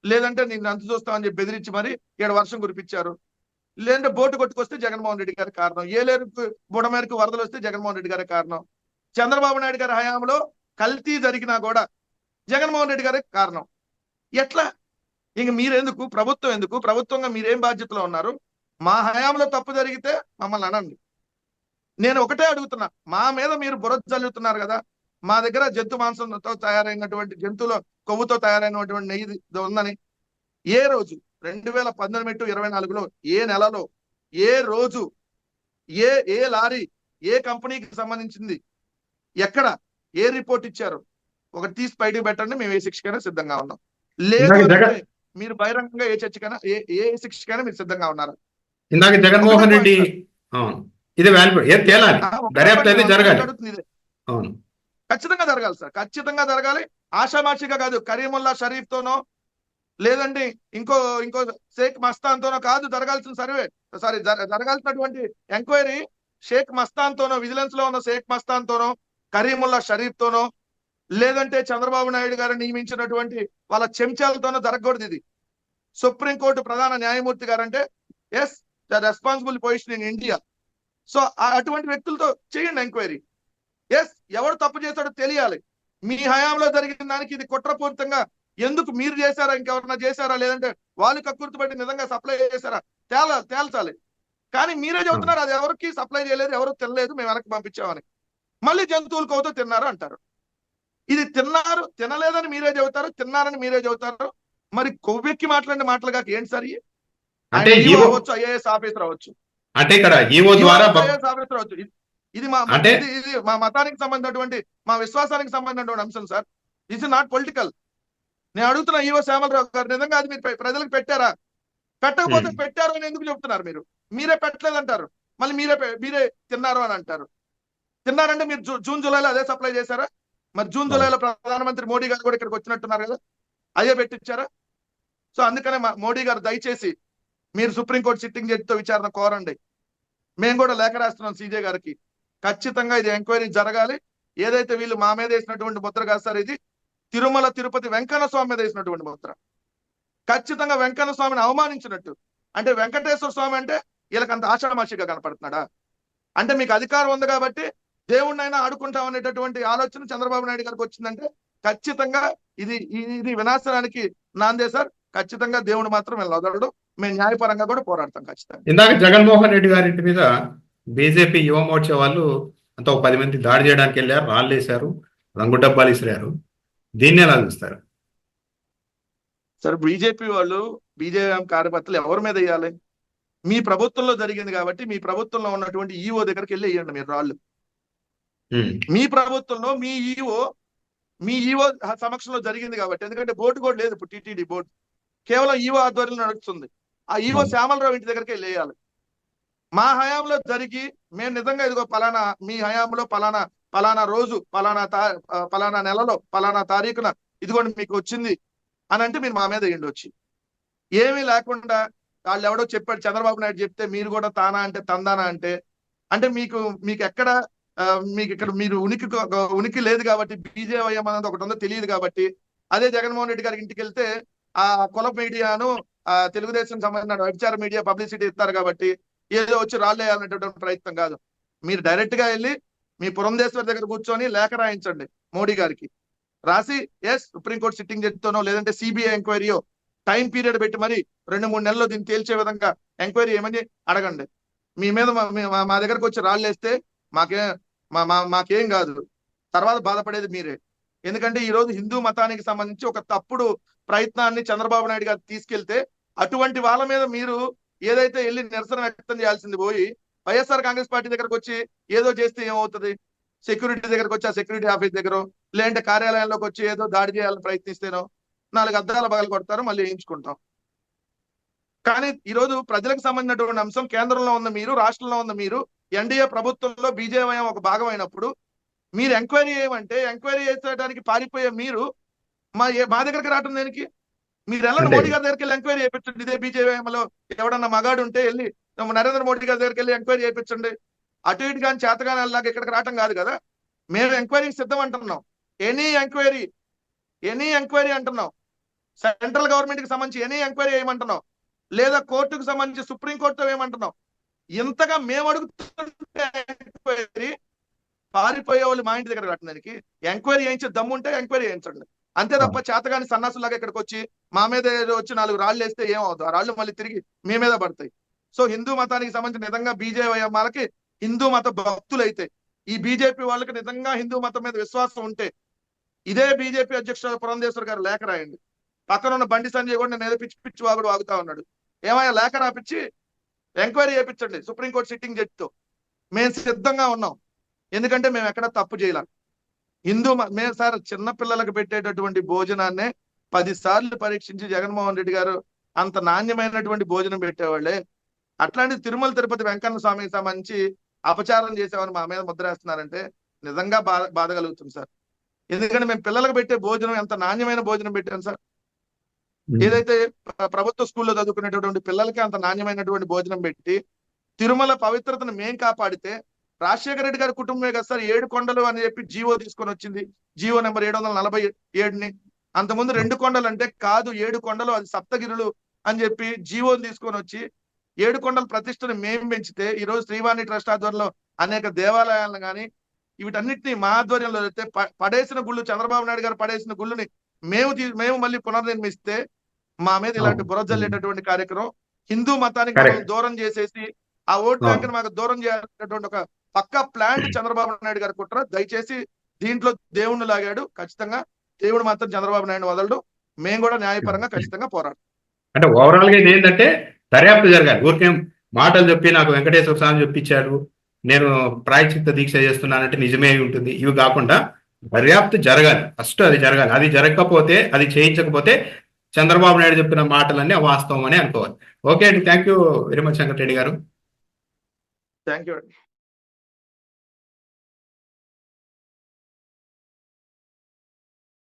లేదంటే నేను అంత చూస్తావని చెప్పి బెదిరించి మరి ఇక్కడ వర్షం కురిపించారు. లేదంటే బోటు కొట్టుకొస్తే జగన్మోహన్ రెడ్డి గారి కారణం. ఏలేరుకు బుడమేరకు వరదలు వస్తే జగన్మోహన్ రెడ్డి గారి కారణం. చంద్రబాబు నాయుడు గారి హయాంలో కల్తీ జరిగినా కూడా జగన్మోహన్ రెడ్డి గారి కారణం. ఎట్లా? ఇంక మీరెందుకు, ప్రభుత్వం ఎందుకు, ప్రభుత్వంగా మీరేం బాధ్యతలో ఉన్నారు? మా హయాంలో తప్పు జరిగితే మమ్మల్ని అనండి. నేను ఒకటే అడుగుతున్నా, మా మీద మీరు బురద చల్లుతున్నారు కదా. మా దగ్గర జంతు మాంసంతో తయారైనటువంటి, జంతువుల కొవ్వుతో తయారైనటువంటి నెయ్యి ఉందని ఏ రోజు 2018-24లో ఏ నెలలో ఏ రోజు ఏ లారీ ఏ కంపెనీకి సంబంధించింది ఎక్కడ ఏ రిపోర్ట్ ఇచ్చారు? ఒకటి తీసి బయటకు పెట్టండి, మేము ఏ శిక్షకైనా సిద్ధంగా ఉన్నాం. లేదు మీరు బహిరంగంగా ఏ చర్చకైనా ఏ శిక్షకైనా మీరు సిద్ధంగా ఉన్నారు. ఇందాక జగన్మోహన్ రెడ్డి ఇది వాల్యుబుల్ ఏ తేలాలి, దర్యాప్తు అయితే జరగాలి. అవును, ఖచ్చితంగా జరగాలి సార్, ఖచ్చితంగా జరగాలి. ఆషామాషిగా కాదు, కరీముల్లా షరీఫ్ తోనో లేదంటే ఇంకో షేక్ మస్తాన్ తోనో కాదు జరగాల్సిన సర్వే, జరగాల్సినటువంటి ఎంక్వైరీ షేక్ మస్తాన్ తోనో, విజిలెన్స్ లో ఉన్న షేక్ మస్తాన్ తోనో, కరీముల్లా షరీఫ్ తోనో, లేదంటే చంద్రబాబు నాయుడు గారు నియమించినటువంటి వాళ్ళ చెంచాలతోనో జరగకూడదు. ఇది సుప్రీంకోర్టు ప్రధాన న్యాయమూర్తి గారంటే is the responsible position in India. So అటువంటి వ్యక్తులతో చేయండి ఎంక్వైరీ. ఎస్ ఎవరు తప్పు చేశాడో తెలియాలి. మీ హయాంలో జరిగిన దానికి ఇది కుట్రపూరితంగా ఎందుకు మీరు చేశారా, ఇంకెవరన్నా చేశారా, లేదంటే వాళ్ళు కక్కుర్తిపట్టి నిజంగా సప్లై చేశారా తేల్చాలి. కానీ మీరే చెబుతున్నారు అది ఎవరికి సప్లై చేయలేదు, ఎవరు తినలేదు, మేము వెనక్కి పంపించామని. మళ్ళీ జంతువులు కొవ్వుతో తిన్నారు అంటారు. ఇది తిన్నారు తినలేదని మీరే చెబుతారు, తిన్నారని మీరే చెబుతారు. మరి కొవ్వెక్కి మాట్లాడిన మాటలుగా ఏంటి సార్? అంటే అవ్వచ్చు, ఐఏఎస్ ఆఫీసర్ అవ్వచ్చు, అంటే ఇక్కడ ఈవో ద్వారా ఐఏఎస్ ఆఫీసర్ అవ్వచ్చు. ఇది మా మతానికి సంబంధించినటువంటి, మా విశ్వాసానికి సంబంధించినటువంటి అంశం sir. This is not political. నేను అడుగుతున్నా ఈవో శ్యామలరావు గారు, నిజంగా అది మీరు ప్రజలకు పెట్టారా? పెట్టకపోతే పెట్టారు అని ఎందుకు చెప్తున్నారు? మీరే పెట్టలేదంటారు, మళ్ళీ మీరే తిన్నారు అని అంటారు. తిన్నారంటే మీరు జూన్ జూలైలో అదే సప్లై చేశారా? మరి జూన్ జూలైలో ప్రధానమంత్రి మోడీ గారు కూడా ఇక్కడికి వచ్చినట్టున్నారు కదా, అదే పెట్టించారా? సో అందుకనే మోడీ గారు దయచేసి మీరు సుప్రీంకోర్టు సిట్టింగ్ జడ్జితో విచారణ కోరండి. మేము కూడా లేఖ రాస్తున్నాం సీజే గారికి. ఖచ్చితంగా ఇది ఎంక్వైరీ జరగాలి. ఏదైతే వీళ్ళు మా మీద వేసినటువంటి ముద్ర కాదు సార్, ఇది తిరుమల తిరుపతి వెంకన్న స్వామి మీద వేసినటువంటి ముద్ర. ఖచ్చితంగా వెంకన్న స్వామిని అవమానించినట్టు. అంటే వెంకటేశ్వర స్వామి అంటే వీళ్ళకి అంత ఆషామాషిగా కనపడుతున్నాడా? అంటే మీకు అధికారం ఉంది కాబట్టి దేవుణ్ణైనా ఆడుకుంటాం అనేటటువంటి ఆలోచన చంద్రబాబు నాయుడు గారికి వచ్చిందంటే ఖచ్చితంగా ఇది ఇది వినాశనానికి నాందే సార్. ఖచ్చితంగా దేవుడు మాత్రం వీళ్ళని వదలడు. మేము న్యాయపరంగా కూడా పోరాడతాం ఖచ్చితంగా. ఇందాక జగన్మోహన్ రెడ్డి గారి ఇంటి మీద బీజేపీ యువ మోర్చా వాళ్ళు అంతా ఒక 10 మంది దాడి చేయడానికి వెళ్ళారు, రాళ్ళు వేశారు, రంగు డబ్బాలు ఇసిరారు. దీన్ని ఎలా చూస్తారు? సార్ బీజేపీ వాళ్ళు బీజేపీ కార్యకర్తలు ఎవరి మీద వేయాలి? మీ ప్రభుత్వంలో జరిగింది కాబట్టి మీ ప్రభుత్వంలో ఉన్నటువంటి ఈఓ దగ్గరికి వెళ్ళి వేయండి మీరు రాళ్ళు. మీ ప్రభుత్వంలో మీ ఈఓ సమక్షంలో జరిగింది కాబట్టి. ఎందుకంటే బోర్డు కూడా లేదు ఇప్పుడు, టీటీడీ బోర్డు కేవలం ఈఓ ఆధ్వర్యంలో నడుస్తుంది. ఆ ఈఓ శ్యామలరావు ఇంటి దగ్గరికి వెళ్ళి వేయాలి. మా హయాంలో జరిగి మేము నిజంగా ఇదిగో పలానా మీ హయాంలో పలానా రోజు పలానా నెలలో పలానా తారీఖున ఇదిగోండి మీకు వచ్చింది అని అంటే మీరు మా మీద వేయండి వచ్చి. ఏమీ లేకుండా వాళ్ళు ఎవడో చెప్పాడు చంద్రబాబు నాయుడు చెప్తే మీరు కూడా తానా అంటే తందానా అంటే మీకు ఎక్కడ మీకు ఇక్కడ మీరు ఉనికి లేదు కాబట్టి బీజేవైఎం అనేది ఒకటి ఉందో తెలియదు కాబట్టి. అదే జగన్మోహన్ రెడ్డి గారి ఇంటికి వెళ్తే ఆ కుల మీడియాను తెలుగుదేశం సంబంధించిన వ్యభిచార మీడియా పబ్లిసిటీ ఇస్తారు కాబట్టి ఏదో వచ్చి రాళ్ళేయాలనేటువంటి ప్రయత్నం కాదు. మీరు డైరెక్ట్ గా వెళ్ళి మీ పురంధేశ్వర్ దగ్గర కూర్చొని లేఖ రాయించండి మోడీ గారికి. రాసి సుప్రీంకోర్టు సిట్టింగ్ జడ్జితోనో లేదంటే సిబిఐ ఎంక్వైరీయో టైం పీరియడ్ పెట్టి మరి 2-3 నెలల్లో దీన్ని తేల్చే విధంగా ఎంక్వైరీ ఏమని అడగండి. మీ మీద మా దగ్గరకు వచ్చి రాళ్ళు వేస్తే మాకేం కాదు, తర్వాత బాధపడేది మీరే. ఎందుకంటే ఈ రోజు హిందూ మతానికి సంబంధించి ఒక తప్పుడు ప్రయత్నాన్ని చంద్రబాబు నాయుడు గారు తీసుకెళ్తే అటువంటి వాళ్ళ మీద మీరు ఏదైతే వెళ్ళి నిరసన వ్యక్తం చేయాల్సింది పోయి వైఎస్ఆర్ కాంగ్రెస్ పార్టీ దగ్గరకు వచ్చి ఏదో చేస్తే ఏమవుతుంది? సెక్యూరిటీ దగ్గరకు వచ్చి ఆ సెక్యూరిటీ ఆఫీస్ దగ్గర లేదంటే కార్యాలయంలోకి వచ్చి ఏదో దాడి చేయాలని ప్రయత్నిస్తేనో 4 అద్దాల పగలు కొడతారు, మళ్ళీ వేయించుకుంటాం. కానీ ఈ రోజు ప్రజలకు సంబంధించినటువంటి అంశం కేంద్రంలో ఉన్న మీరు, రాష్ట్రంలో ఉన్న మీరు, ఎన్డీఏ ప్రభుత్వంలో బీజేవైఎం ఒక భాగం అయినప్పుడు మీరు ఎంక్వైరీ చేయమంటే ఎంక్వైరీ చేసేయడానికి పారిపోయే మీరు మా దగ్గరికి రావటం దేనికి? మీరు వెళ్ళండి మోడీ గారి దగ్గరికి వెళ్ళి ఎంక్వైరీ చేయించండి. ఇదే బీజేవైఎంలో ఎవడన్నా మగాడు ఉంటే వెళ్ళి నరేంద్ర మోడీ గారి దగ్గరికి వెళ్ళి ఎంక్వైరీ చేయించండి. అటు ఇటు కానీ చేతగానే అలాగే ఇక్కడికి రావటం కాదు కదా. మేము ఎంక్వైరీకి సిద్ధం అంటున్నాం. ఎనీ ఎంక్వైరీ అంటున్నాం. సెంట్రల్ గవర్నమెంట్ కి సంబంధించి ఎనీ ఎంక్వైరీ ఏమంటున్నాం, లేదా కోర్టుకు సంబంధించి సుప్రీంకోర్టుతో ఏమంటున్నాం. ఇంతగా మేము అడుగుతుంటే ఎంక్వైరీ పారిపోయే వాళ్ళు మా ఇంటి దగ్గర రావడానికి ఎంక్వైరీ చేయించే దమ్ముంటే ఎంక్వైరీ చేయించండి. అంతే తప్ప చేతగాని సన్నాసులాగా ఇక్కడికి వచ్చి మా మీద వచ్చి 4 రాళ్ళు వేస్తే ఏమవుతుంది? ఆ రాళ్ళు మళ్ళీ తిరిగి మీ మీద పడతాయి. సో హిందూ మతానికి సంబంధించి నిజంగా బీజేవైఎం వాళ్ళకి హిందూ మత భక్తులైతే, ఈ బీజేపీ వాళ్ళకి నిజంగా హిందూ మతం మీద విశ్వాసం ఉంటే ఇదే బీజేపీ అధ్యక్షుడు పురంధేశ్వర్ గారు లేఖ రాయండి. పక్కన ఉన్న బండి సంజయ్ కూడా నేను ఏదో పిచ్చి వాగుడు వాగుతా ఉన్నాడు. ఏమైనా లేఖ రాపిచ్చి ఎంక్వైరీ చేయించండి సుప్రీంకోర్టు సిట్టింగ్ జడ్జితో. మేము సిద్ధంగా ఉన్నాం. ఎందుకంటే మేము ఎక్కడ తప్పు చేయలేం. మేము సార్ చిన్న పిల్లలకు పెట్టేటటువంటి భోజనాన్నే 10 సార్లు పరీక్షించి జగన్మోహన్ రెడ్డి గారు అంత నాణ్యమైనటువంటి భోజనం పెట్టేవాళ్ళే. అట్లాంటి తిరుమల తిరుపతి వెంకన్న స్వామికి సంబంధించి అపచారం చేసామని మా మీద ముద్రేస్తున్నారంటే నిజంగా బాధ కలుగుతుంది సార్. ఎందుకంటే మేము పిల్లలకు పెట్టే భోజనం ఎంత నాణ్యమైన భోజనం పెట్టాను సార్. ఏదైతే ప్రభుత్వ స్కూల్లో చదువుకునేటటువంటి పిల్లలకి అంత నాణ్యమైనటువంటి భోజనం పెట్టి తిరుమల పవిత్రతను మేం కాపాడితే రాజశేఖర రెడ్డి గారి కుటుంబమే కదా సార్ 7 కొండలు అని చెప్పి జీవో తీసుకొని వచ్చింది. జీవో నెంబర్ 747ని. అంతకుముందు 2 కొండలు అంటే కాదు 7 కొండలు, అది సప్తగిరులు అని చెప్పి జీవోని తీసుకొని వచ్చి 7 కొండల ప్రతిష్టను మేము పెంచితే ఈ రోజు శ్రీవాణి ట్రస్ట్ ఆధ్వర్యంలో అనేక దేవాలయాలను కానీ వీటన్నిటిని మా ఆధ్వర్యంలో అయితే పడేసిన గుళ్ళు, చంద్రబాబు నాయుడు గారు పడేసిన గుళ్ళుని మేము మళ్ళీ పునర్నిర్మిస్తే మా మీద ఇలాంటి బురజల్లేటటువంటి కార్యక్రమం హిందూ మతానికి దూరం చేసేసి ఆ ఓట్ బ్యాంక్ మాకు దూరం చేయాలనేటువంటి ఒక పక్కా ప్లాన్ చంద్రబాబు నాయుడు గారు కుట్ర. దయచేసి దీంట్లో దేవుణ్ణి లాగాడు. ఖచ్చితంగా దేవుడు మాత్రం చంద్రబాబు నాయుడు వదలడు. మేము కూడా న్యాయపరంగా ఖచ్చితంగా పోరాడు. అంటే ఓవరాల్ గా ఇది ఏంటంటే దర్యాప్తు జరగాలి. ఊరికే మాటలు చెప్పి నాకు వెంకటేశ్వర స్వామి చెప్పించాడు, నేను ప్రాయశ్చిత్త దీక్ష చేస్తున్నానంటే నిజమే ఉంటుంది. ఇవి కాకుండా దర్యాప్తు జరగాలి. ఫస్ట్ అది జరగాలి. అది జరగకపోతే, అది చేయించకపోతే చంద్రబాబు నాయుడు చెప్పిన మాటలన్నీ అవాస్తవం అని అనుకోవాలి. ఓకే అండి, thank you very much Venkatareddy గారు. Thank you.